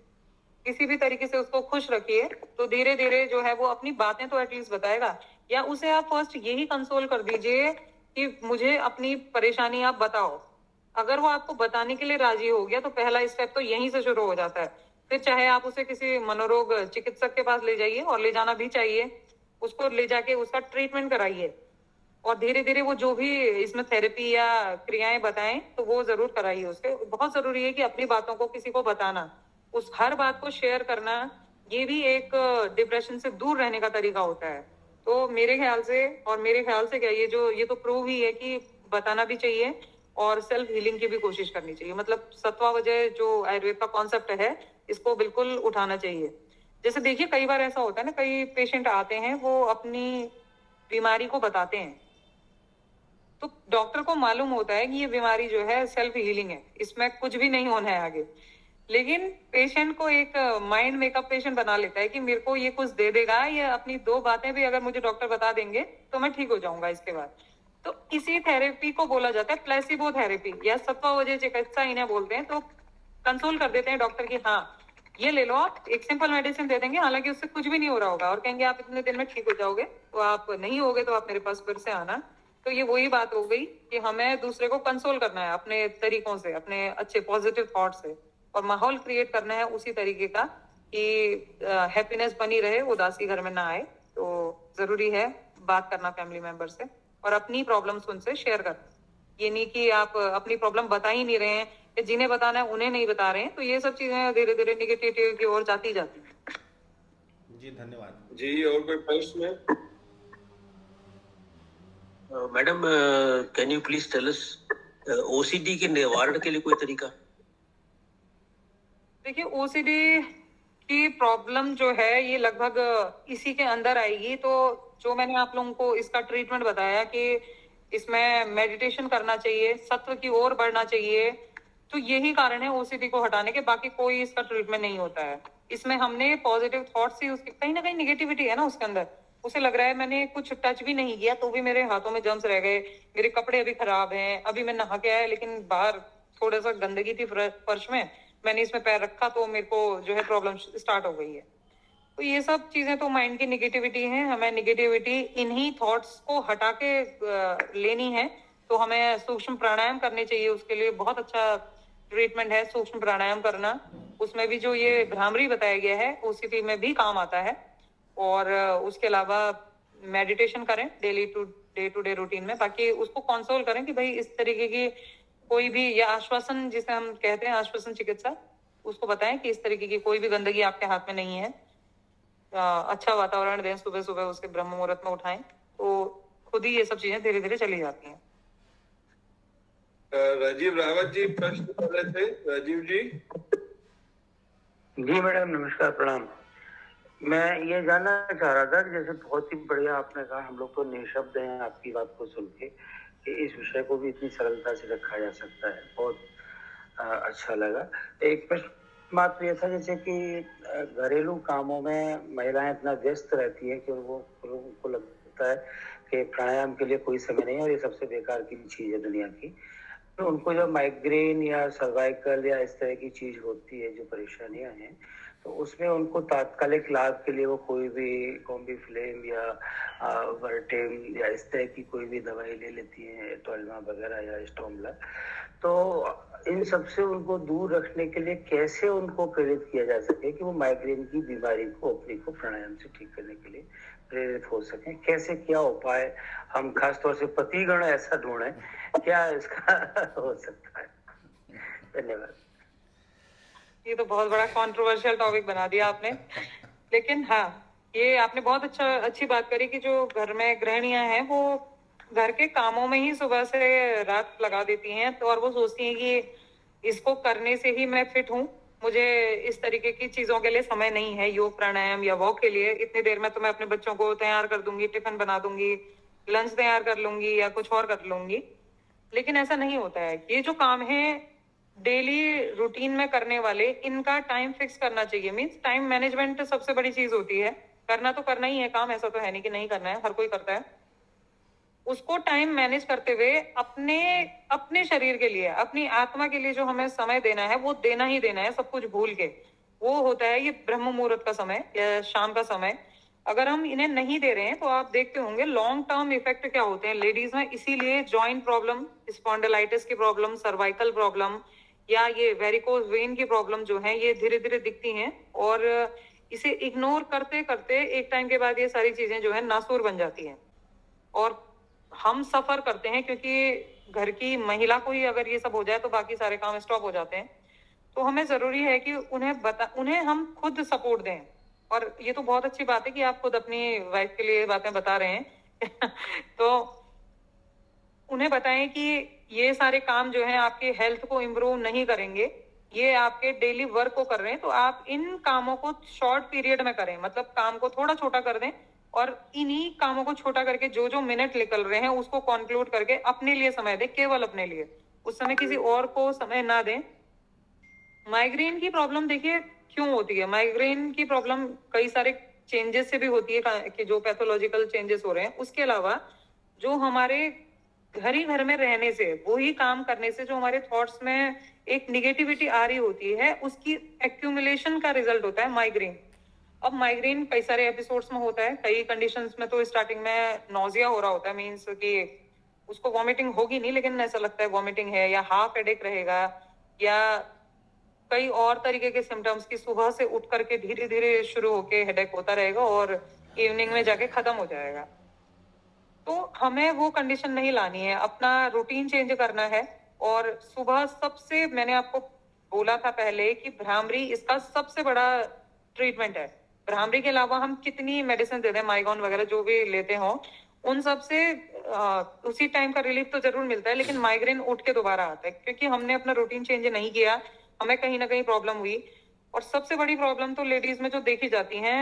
किसी भी तरीके से उसको खुश रखिए, तो धीरे धीरे जो है वो अपनी बातें तो एटलीस्ट बताएगा। या उसे आप फर्स्ट यही कंसोल कर दीजिए कि मुझे अपनी परेशानी आप बताओ। अगर वो आपको बताने के लिए राजी हो गया तो पहला स्टेप तो यहीं से शुरू हो जाता है। फिर चाहे आप उसे किसी मनोरोग चिकित्सक के पास ले जाइए, और ले जाना भी चाहिए, उसको ले जाके उसका ट्रीटमेंट कराइए, और धीरे धीरे वो जो भी इसमें थेरेपी या क्रियाएं बताएं तो वो जरूर कराइए उसके। बहुत जरूरी है कि अपनी बातों को किसी को बताना, उस हर बात को शेयर करना, ये भी एक डिप्रेशन से दूर रहने का तरीका होता है। तो मेरे ख्याल से क्या, ये तो प्रूव ही है कि बताना भी चाहिए और सेल्फ हीलिंग की भी कोशिश करनी चाहिए। मतलब सत्वावजय जो आयुर्वेद का कॉन्सेप्ट है, इसको बिल्कुल उठाना चाहिए। जैसे देखिए कई बार ऐसा होता है ना, कई पेशेंट आते हैं वो अपनी बीमारी को बताते हैं, तो डॉक्टर को मालूम होता है कि ये बीमारी जो है सेल्फ हीलिंग है, इसमें कुछ भी नहीं होना है आगे। लेकिन पेशेंट को एक माइंड मेकअप पेशेंट बना लेता है कि मेरे को ये कुछ दे देगा, ये अपनी 2 बातें भी अगर मुझे डॉक्टर बता देंगे तो मैं ठीक हो जाऊंगा इसके बाद। तो इसी थेरेपी को बोला जाता है प्लेसिबो थेरेपी या सत्वावजय चिकित्सा इन्हें बोलते हैं। तो कंसोल कर देते हैं डॉक्टर की, हाँ ये ले लो, आप एक सिंपल मेडिसिन दे देंगे, हालांकि उससे कुछ भी नहीं हो रहा होगा, और कहेंगे आप इतने दिन में ठीक हो जाओगे, तो आप नहीं होगे तो आप मेरे पास फिर से आना। तो ये वही बात हो गई कि हमें दूसरे को कंसोल करना है अपने तरीकों से, अपने अच्छे पॉजिटिव थॉट से, और माहौल क्रिएट करना है उसी तरीके का कि हैप्पीनेस बनी रहे, उदासी घर में ना आए। तो जरूरी है बात करना फैमिली मेंबर से और अपनी प्रॉब्लम्स उनसे शेयर करना। ये नहीं कि आप अपनी प्रॉब्लम बता ही नहीं रहे हैं, या जिन्हें बताना है उन्हें नहीं बता रहे हैं, तो ये सब चीजें धीरे धीरे निगेटिव की ओर जाती जाती हैं। जी धन्यवाद। जी और कोई प्रश्न? Madam can you please tell us OCD के निवारण के लिए कोई तरीका? देखिए ओसीडी की प्रॉब्लम जो है ये लगभग इसी के अंदर आएगी। तो जो मैंने आप लोगों को इसका ट्रीटमेंट बताया कि इसमें मेडिटेशन करना चाहिए, सत्व की ओर बढ़ना चाहिए, तो यही कारण है ओसीडी को हटाने के, बाकी कोई इसका ट्रीटमेंट नहीं होता है। इसमें हमने पॉजिटिव थॉट्स ही, उसके कहीं ना कहीं निगेटिविटी है ना उसके अंदर, उसे लग रहा है मैंने कुछ टच भी नहीं किया तो भी मेरे हाथों में जर्म्स रह गए, मेरे कपड़े अभी खराब हैं, अभी मैं नहा के आया लेकिन बाहर थोड़ा सा गंदगी थी फर्श में, मैंने इसमें पैर रखा तो मेरे को जो है प्रॉब्लम स्टार्ट हो गई है। तो ये सब चीजें तो माइंड की निगेटिविटी है, हमें निगेटिविटी इन्हीं थॉट्स को हटा के लेनी है। तो हमें सूक्ष्म प्राणायाम करने चाहिए, उसके लिए बहुत अच्छा ट्रीटमेंट है सूक्ष्म प्राणायाम करना। उसमें भी जो ये भ्रामरी बताया गया है ओसीडी में भी काम आता है। और उसके अलावा मेडिटेशन करें डेली टू डे रूटीन में, बाकी उसको कंसोल करें कि भाई इस तरीके की कोई भी, या आश्वासन जिसे हम कहते हैं आश्वासन चिकित्सा, उसको बताएं कि इस तरीके की कोई भी गंदगी आपके हाथ में नहीं है। अच्छा वातावरण दें, सुबह सुबह उसके ब्रह्म मुहूर्त में उठाएं, तो खुद ही ये सब चीजें धीरे धीरे चली जाती हैं। राजीव रावत जी प्रश्न कर रहे थे। राजीव जी। जी मैडम नमस्कार, प्रणाम। मैं ये जानना चाह रहा था कि जैसे बहुत ही बढ़िया आपने कहा, हम लोग तो निःशब्द हैं आपकी बात को सुन के कि इस विषय को भी इतनी सरलता से रखा जा सकता है, बहुत अच्छा लगा। एक प्रश्न मात्र ये था जैसे कि घरेलू कामों में महिलाएं इतना व्यस्त रहती है कि लोगों को लगता है कि प्राणायाम के लिए कोई समय नहीं है और ये सबसे बेकार की चीज है दुनिया की। उनको जब माइग्रेन या सर्वाइकल या इस तरह की चीज होती है, जो परेशानियां हैं, तो उसमें उनको तात्कालिक लाभ के लिए वो कोई भी कॉम्बीफ्लेम या वर्टेम या इस तरह की कोई भी दवाई ले लेती हैं, टोलमा वगैरह या स्टोमला। तो इन सब से उनको दूर रखने के लिए कैसे उनको प्रेरित किया जा सके कि वो माइग्रेन की बीमारी को अपनी को प्राणायाम से ठीक करने के लिए प्रेरित हो सके, कैसे क्या उपाय हम खासतौर से पतिगण ऐसा ढूंढें, क्या इसका हो सकता है? धन्यवाद। ये तो बहुत बड़ा कंट्रोवर्शियल टॉपिक बना दिया आपने, लेकिन हाँ, ये आपने बहुत अच्छी बात करी कि जो घर में गृहिणियां हैं वो घर के कामों में ही सुबह से रात लगा देती हैं, तो और वो सोचती हैं कि इसको करने से ही मैं फिट हूँ, मुझे इस तरीके की चीजों के लिए समय नहीं है, योग प्राणायाम या वॉक के लिए इतनी देर में तो मैं अपने बच्चों को तैयार कर दूंगी, टिफिन बना दूंगी, लंच तैयार कर लूंगी या कुछ और कर लूंगी। लेकिन ऐसा नहीं होता है। ये जो काम है डेली रूटीन में करने वाले, इनका टाइम फिक्स करना चाहिए। मीन्स टाइम मैनेजमेंट सबसे बड़ी चीज होती है। करना तो करना ही है काम, ऐसा तो है नहीं कि नहीं करना है, हर कोई करता है। उसको टाइम मैनेज करते हुए अपने शरीर के लिए, अपनी आत्मा के लिए जो हमें समय देना है वो देना ही देना है, सब कुछ भूल के। वो होता है ये ब्रह्म मुहूर्त का समय या शाम का समय। अगर हम इन्हें नहीं दे रहे हैं तो आप देखते होंगे लॉन्ग टर्म इफेक्ट क्या होते हैं लेडीज में। इसीलिए जॉइंट प्रॉब्लम, स्पॉन्डिलाइटिस की प्रॉब्लम, सर्वाइकल प्रॉब्लम या ये वेरिकोज वेन की प्रॉब्लम जो है ये धीरे धीरे दिखती हैं। और इसे इग्नोर करते करते एक टाइम के बाद ये सारी चीजें जो है नासूर बन जाती हैं और हम सफर करते हैं, क्योंकि घर की महिला को ही अगर ये सब हो जाए तो बाकी सारे काम स्टॉप हो जाते हैं। तो हमें जरूरी है कि उन्हें हम खुद सपोर्ट दें। और ये तो बहुत अच्छी बात है कि आप खुद अपनी वाइफ के लिए बातें बता रहे हैं तो उन्हें बताएं कि ये सारे काम जो है आपके हेल्थ को इम्प्रूव नहीं करेंगे, ये आपके डेली वर्क को कर रहे हैं, तो आप इन कामों को शॉर्ट पीरियड में करें। मतलब काम को थोड़ा छोटा कर दें और इन्हीं कामों को छोटा करके जो जो मिनट निकल रहे हैं उसको कंक्लूड करके अपने लिए समय दें, केवल अपने लिए। उस समय किसी और को समय ना दें। माइग्रेन की प्रॉब्लम देखिए क्यों होती है। माइग्रेन की प्रॉब्लम कई सारे चेंजेस से भी होती है कि जो पैथोलॉजिकल चेंजेस हो रहे हैं, उसके अलावा जो हमारे घर ही घर में रहने से, वो ही काम करने से जो हमारे थॉट्स में एक निगेटिविटी आ रही होती है, उसकी एक्यूमुलेशन का रिजल्ट होता है माइग्रेन। अब माइग्रेन कई सारे एपिसोड्स में होता है। कई कंडीशंस में तो स्टार्टिंग में नोजिया हो रहा होता है, मीन्स कि उसको वॉमिटिंग होगी नहीं लेकिन ऐसा लगता है वॉमिटिंग है, या हाफ हेडेक रहेगा, या कई और तरीके के सिम्टम्स की सुबह से उठ करके धीरे धीरे शुरू होके हेडेक होता रहेगा और इवनिंग में जाके खत्म हो जाएगा। तो हमें वो कंडीशन नहीं लानी है, अपना रूटीन चेंज करना है। और सुबह सबसे, मैंने आपको बोला था पहले कि भ्रामरी इसका सबसे बड़ा ट्रीटमेंट है। भ्रामरी के अलावा हम कितनी मेडिसिन देते हैं, माइगॉन वगैरह जो भी लेते हो, उन सब से उसी टाइम का रिलीफ तो जरूर मिलता है, लेकिन माइग्रेन उठ के दोबारा आता है क्योंकि हमने अपना रूटीन चेंज नहीं किया, हमें कहीं ना कहीं प्रॉब्लम हुई। और सबसे बड़ी प्रॉब्लम तो लेडीज में जो देखी जाती है,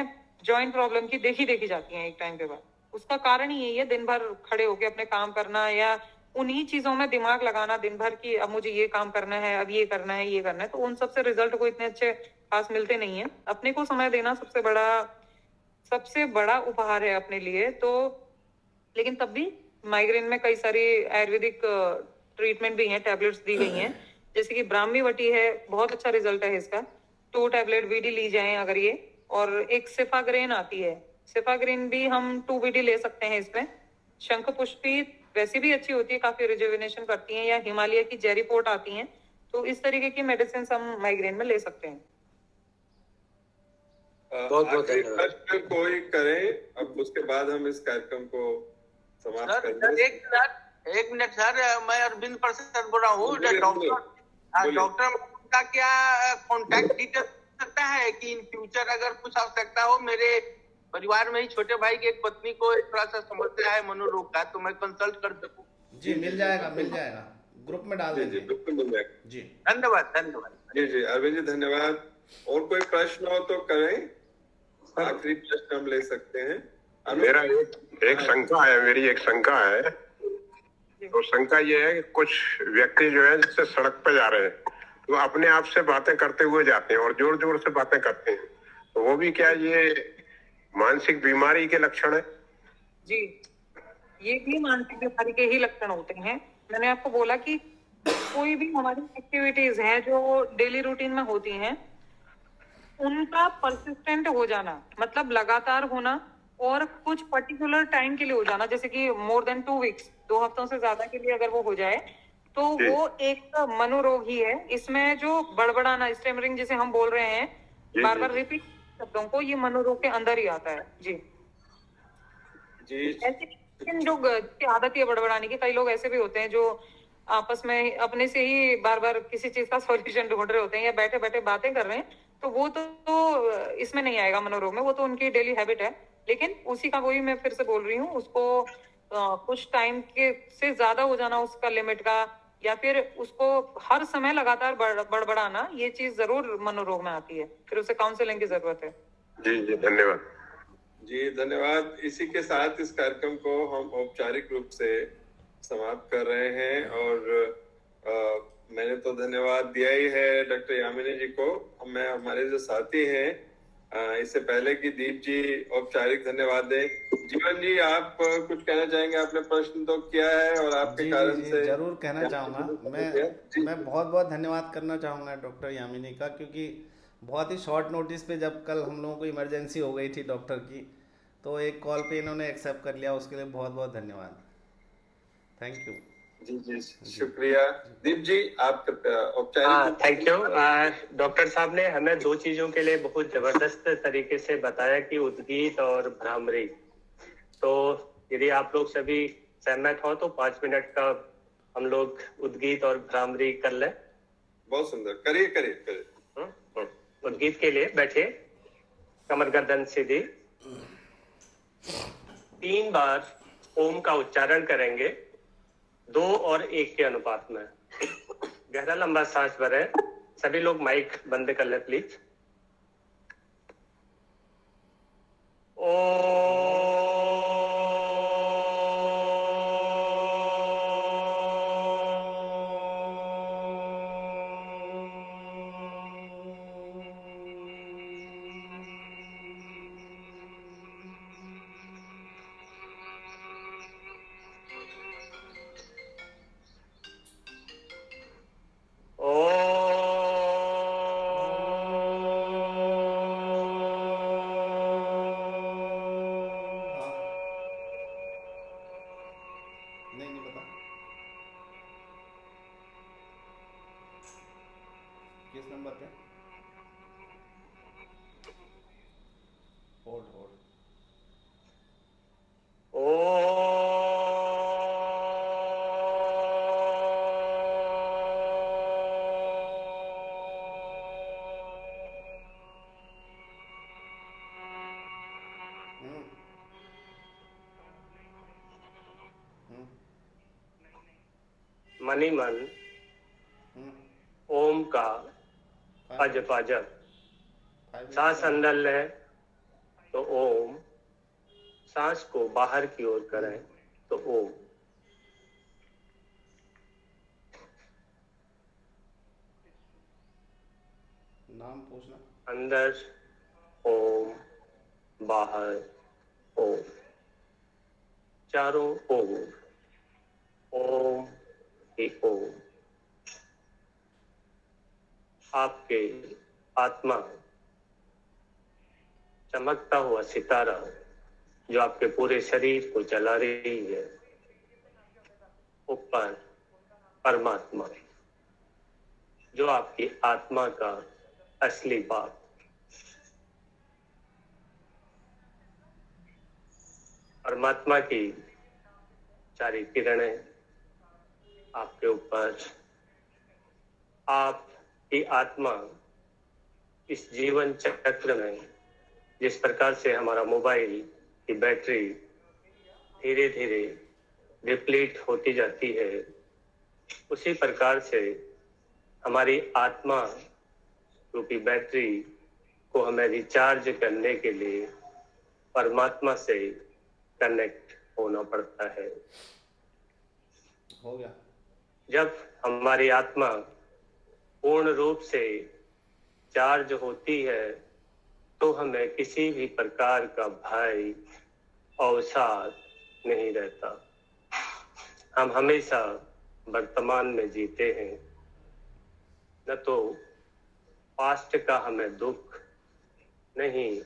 जॉइंट प्रॉब्लम की देखी जाती है एक टाइम के बाद। उसका कारण ही यही है, दिन भर खड़े होके अपने काम करना या उन्हीं चीजों में दिमाग लगाना दिन भर की, अब मुझे ये काम करना है, अब ये करना है, ये करना है। तो उन सबसे रिजल्ट को इतने अच्छे खास मिलते नहीं है। अपने को समय देना सबसे बड़ा उपहार है अपने लिए। तो लेकिन तब भी माइग्रेन में कई सारी आयुर्वेदिक ट्रीटमेंट भी हैं, टैबलेट्स दी गई हैं, जैसे कि ब्राह्मी वटी है, बहुत अच्छा रिजल्ट है इसका। 2 टैबलेट वीडी ली जाएं अगर ये, और एक सिफाग्रेन आती है, सिफाग्रेन भी हम 2 वीडी ले सकते हैं इसमें। शंख पुष्पी वैसे भी अच्छी होती है, काफी रिजुविनेशन करती है, या हिमालय की जेरी पोर्ट आती हैं। तो इस तरीके की मेडिसिन हम माइग्रेन में ले सकते हैं। बहुत प्रश्न कोई करें, अब उसके बाद हम इस कार्यक्रम को समाप्त करेंगे। एक मिनट सर, मैं अरविंद प्रसाद बोल रहा हूँ। डॉक्टर का क्या कॉन्टैक्ट डिटेल सकता है कि इन फ्यूचर अगर कुछ आवश्यकता हो, मेरे परिवार में ही छोटे भाई की एक पत्नी को थोड़ा सा समस्या है मनोरोग का, तो मैं कंसल्ट कर सकूं? जी मिल जाएगा, ग्रुप में डाल दीजिए। बिल्कुल मिल जाएगा जी। धन्यवाद। जी अरविंद जी धन्यवाद। और कोई प्रश्न हो तो करें, आखिरी प्रश्न हम ले सकते हैं। मेरा एक शंका है, मेरी एक शंका है। तो शंका ये है कि कुछ व्यक्ति जो है जिससे सड़क पे जा रहे हैं, तो अपने आप से बातें करते हुए जाते हैं और जोर जोर से बातें करते हैं, तो वो भी क्या ये मानसिक बीमारी के लक्षण है? जी, ये भी मानसिक बीमारी के ही लक्षण होते हैं। मैंने आपको बोला कि कोई भी हमारी एक्टिविटीज हैं जो डेली रूटीन में होती हैं, उनका परसिस्टेंट हो जाना, मतलब लगातार होना और कुछ पर्टिकुलर टाइम के लिए हो जाना, जैसे कि मोर देन 2 वीक्स, 2 हफ्तों से ज्यादा के लिए अगर वो हो जाए तो जी। वो एक मनोरोग ही है। इसमें जो बड़बड़ाना, स्टेमरिंग जिसे हम बोल रहे हैं, जी, बार जी, बार जी। रिपीट शब्दों को, ये मनोरोग के अंदर ही आता है। जी। जी ऐसे लेकिन जो की आदत है बड़बड़ाने की, कई लोग ऐसे भी होते हैं जो आपस में अपने से ही बार बार किसी चीज का सॉल्यूशन ढूंढ रहे होते हैं या बैठे बैठे बातें कर रहे हैं, तो वो तो इसमें नहीं आएगा मनोरोग में, वो तो उनकी डेली हैबिट है। लेकिन उसी का वही मैं फिर से बोल रही हूँ, उसको कुछ टाइम के से ज्यादा हो जाना उसका लिमिट का, या फिर उसको हर समय लगातार बड़बड़ाना, ये चीज जरूर मनोरोग में आती है, फिर उसे काउंसलिंग की जरूरत है। जी जी, धन्यवाद। जी धन्यवाद। इसी के साथ इस कार्यक्रम को हम औपचारिक रूप से समाप्त कर रहे हैं और मैंने तो धन्यवाद दिया ही है डॉक्टर यामिनी जी को। मैं हमारे जो साथी हैं इससे पहले कि दीप जी औपचारिक धन्यवाद दें, जीवन जी आप कुछ कहना चाहेंगे? आपने प्रश्न तो किया है और आपके जी कारण जी, से जरूर कहना चाहूँगा। मैं बहुत बहुत धन्यवाद करना चाहूँगा डॉक्टर यामिनी का, क्योंकि बहुत ही शॉर्ट नोटिस पे जब कल हम लोगों को इमरजेंसी हो गई थी डॉक्टर की, तो एक कॉल पे इन्होंने एक्सेप्ट कर लिया, उसके लिए बहुत बहुत धन्यवाद। Thank you. जी जी शुक्रिया। दीप जी आप औपचारिक हाँ, थैंक यू। डॉक्टर साहब ने हमें 2 चीजों के लिए बहुत जबरदस्त तरीके से बताया कि उद्गीत और भ्रामरी। तो यदि आप लोग सभी सहमत हो तो 5 मिनट का हम लोग उद्गीत और भ्रामरी कर लें। बहुत सुंदर, करिए करिए करिए। उद्गीत के लिए बैठिए, कमर गर्दन सीधी। 3 बार ओम का उच्चारण करेंगे, 2 और 1 के अनुपात में। गहरा लंबा सांस भरें। सभी लोग माइक बंद कर ले प्लीज। नहीं नहीं, बता किस नंबर पे? Hold hold. मनी मन ओम का अजप अजप। सांस अंदर लें तो ओम, सांस को बाहर की ओर करें तो ओम। नाम पूछना। अंदर ओम, बाहर ओम, चारों ओम, ओम ही ओम। आपके आत्मा चमकता हुआ सितारा जो आपके पूरे शरीर को जला रही है, ऊपर परमात्मा जो आपकी आत्मा का असली बाप। परमात्मा की चारी किरणें आपके ऊपर। आपकी आत्मा इस जीवन चक्र में जिस प्रकार से हमारा मोबाइल की बैटरी धीरे धीरे डिप्लीट होती जाती है, उसी प्रकार से हमारी आत्मा रूपी बैटरी को हमें रिचार्ज करने के लिए परमात्मा से कनेक्ट होना पड़ता है। हो गया। जब हमारी आत्मा पूर्ण रूप से चार्ज होती है तो हमें किसी भी प्रकार का भय अवसाद नहीं रहता। हम हमेशा वर्तमान में जीते हैं, न तो पास्ट का हमें दुख, नहीं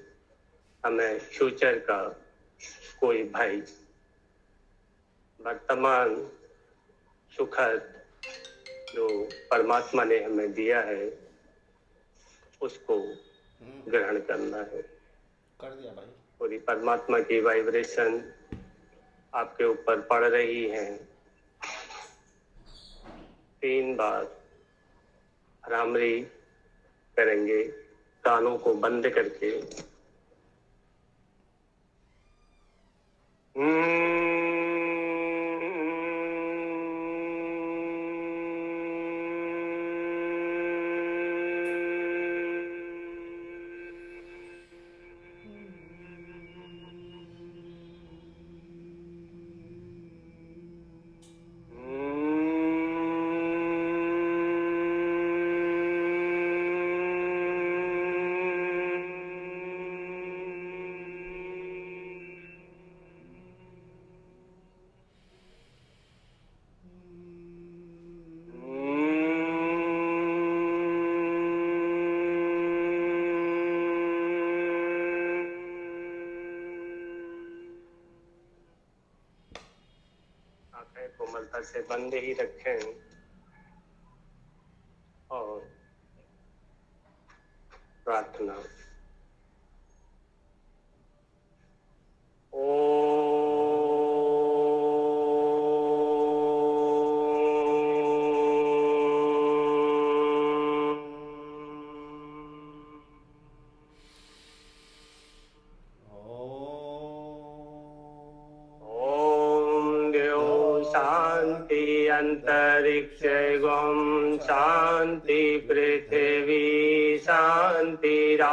हमें फ्यूचर का कोई भय। वर्तमान सुखद जो परमात्मा ने हमें दिया है उसको ग्रहण करना है। कर दिया भाई। पूरी परमात्मा की वाइब्रेशन आपके ऊपर पड़ रही है। 3 बार भ्रामरी करेंगे कानों को बंद करके। आंखें कोमलता से बंद ही रखें और प्रार्थना। शांति अंतरिक्ष गम शांति पृथ्वी शांतिरापः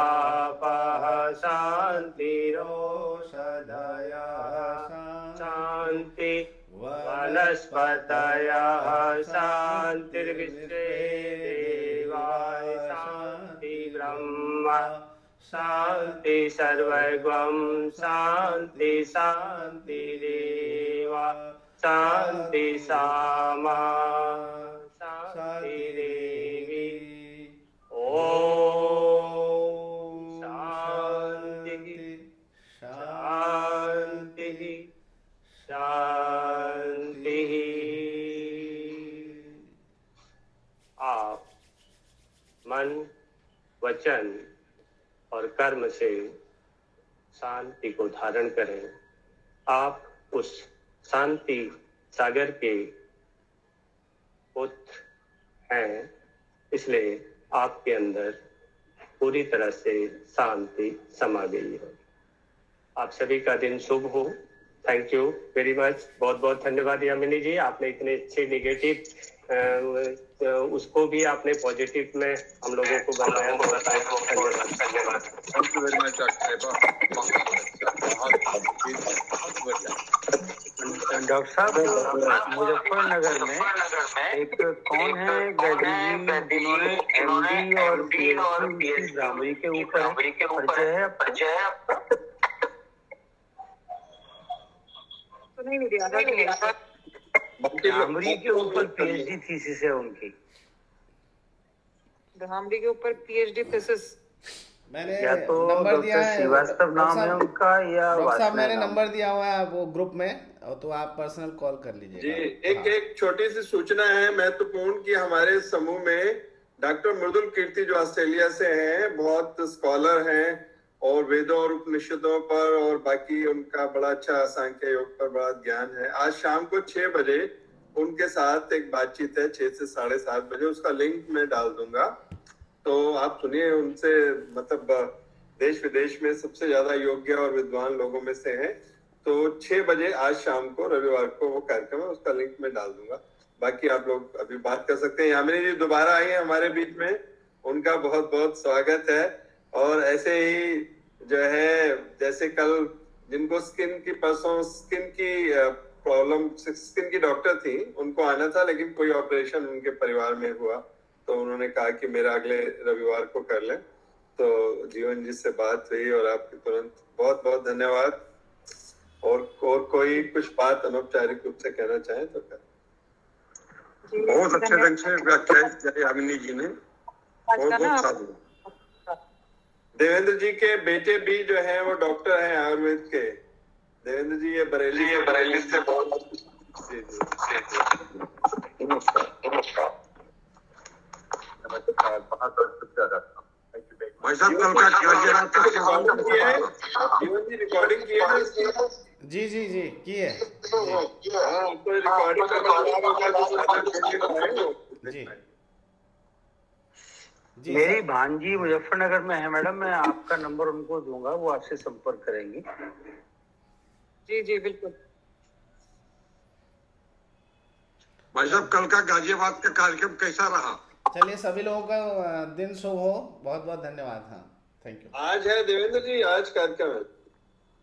शांतिरोषधयः शांति वनस्पतयः शांतिर्विश्वे देवाः शांति ब्रह्म शांति सर्वगम शांति शांतिरेव शांति सामा शांति देवी। ओम शांति शांति शांति। आप मन वचन और कर्म से शांति को धारण करें। आप उस शांति सागर के पुत्र हैं, इसलिए आपके अंदर पूरी तरह से शांति समा गई है। आप सभी का दिन शुभ हो। Thank you very much. बहुत बहुत धन्यवाद यामिनी जी, आपने इतने अच्छे नेगेटिव उसको भी आपने पॉजिटिव में हम लोगों को बनाया। धन्यवाद। Thank you very much doctor साहब, मुजफ्फरनगर में एक कौन है गैदरी जिन्होंने एमडी और पीएचडी भ्रामरी के ऊपर परिचय है आपको? भ्रामरी के ऊपर पीएचडी थीसिस है उनकी। भ्रामरी के ऊपर पीएचडी थीसिस मैंने या तो नंबर दिया है, श्रीवास्तव नाम है उनका या डॉक्टर साहब मैंने नाम? नंबर दिया हुआ है वो ग्रुप में, तो आप पर्सनल कॉल कर लीजिए जी। एक छोटी सी सूचना है महत्वपूर्ण कि हमारे समूह में डॉक्टर मृदुल कीर्ति जो ऑस्ट्रेलिया से हैं, बहुत स्कॉलर हैं और वेदों और उपनिषदों पर और बाकी उनका बड़ा अच्छा सांख्य योग पर बड़ा ज्ञान है। आज शाम को 6 बजे उनके साथ एक बातचीत है, 6 से 7:30 बजे। उसका लिंक मैं डाल दूंगा, तो आप सुनिए उनसे। मतलब देश विदेश में सबसे ज्यादा योग्य और विद्वान लोगों में से हैं। तो 6 बजे आज शाम को रविवार को वो कार्यक्रम है, उसका लिंक मैं डाल दूंगा। बाकी आप लोग अभी बात कर सकते हैं। यामिनी जी दोबारा आई है हमारे बीच में, उनका बहुत बहुत स्वागत है। और ऐसे ही जो है, जैसे कल जिनको स्किन की प्रॉब्लम, स्किन की डॉक्टर थी, उनको आना था लेकिन कोई ऑपरेशन उनके परिवार में हुआ, तो उन्होंने कहा कि मेरा अगले रविवार को कर लें। तो जीवन जी से बात हुई और आपके तुरंत बहुत बहुत धन्यवाद। और कोई कुछ बात अनौपचारिक रूप से कहना चाहे तो कर। बहुत अच्छे ढंग से व्याख्यान किया यामिनी जी ने, बहुत बहुत साधु। देवेंद्र जी के बेटे भी जो है वो डॉक्टर हैं आयुर्वेद के। देवेंद्र जी ये बरेली से बहुत जी जी नमस्कार। भाई साहब कल का जीवन जी रिकॉर्डिंग की है जी जी जी किए तो रिकॉर्डिंग जी जी मेरी भांजी मुजफ्फरनगर में है मैडम, मैं आपका नंबर उनको दूंगा, वो आपसे संपर्क करेंगी। जी जी बिल्कुल। भाई साहब कल का गाजियाबाद का कार्यक्रम कैसा रहा? चलिए सभी लोगों का दिन शुभ हो, बहुत बहुत धन्यवाद। हाँ थैंक यू। आज है देवेंद्र जी, आज कार्यक्रम है?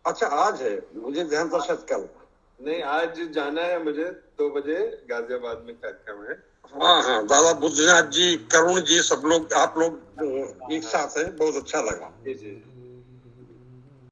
अच्छा आज है, मुझे ध्यान था शायद कल। नहीं आज जाना है मुझे, 2 बजे गाजियाबाद में कार्यक्रम है। हाँ दादा बुद्धनाथ जी, करुण जी, सब लोग आप लोग एक साथ हैं, बहुत अच्छा लगा। जी जी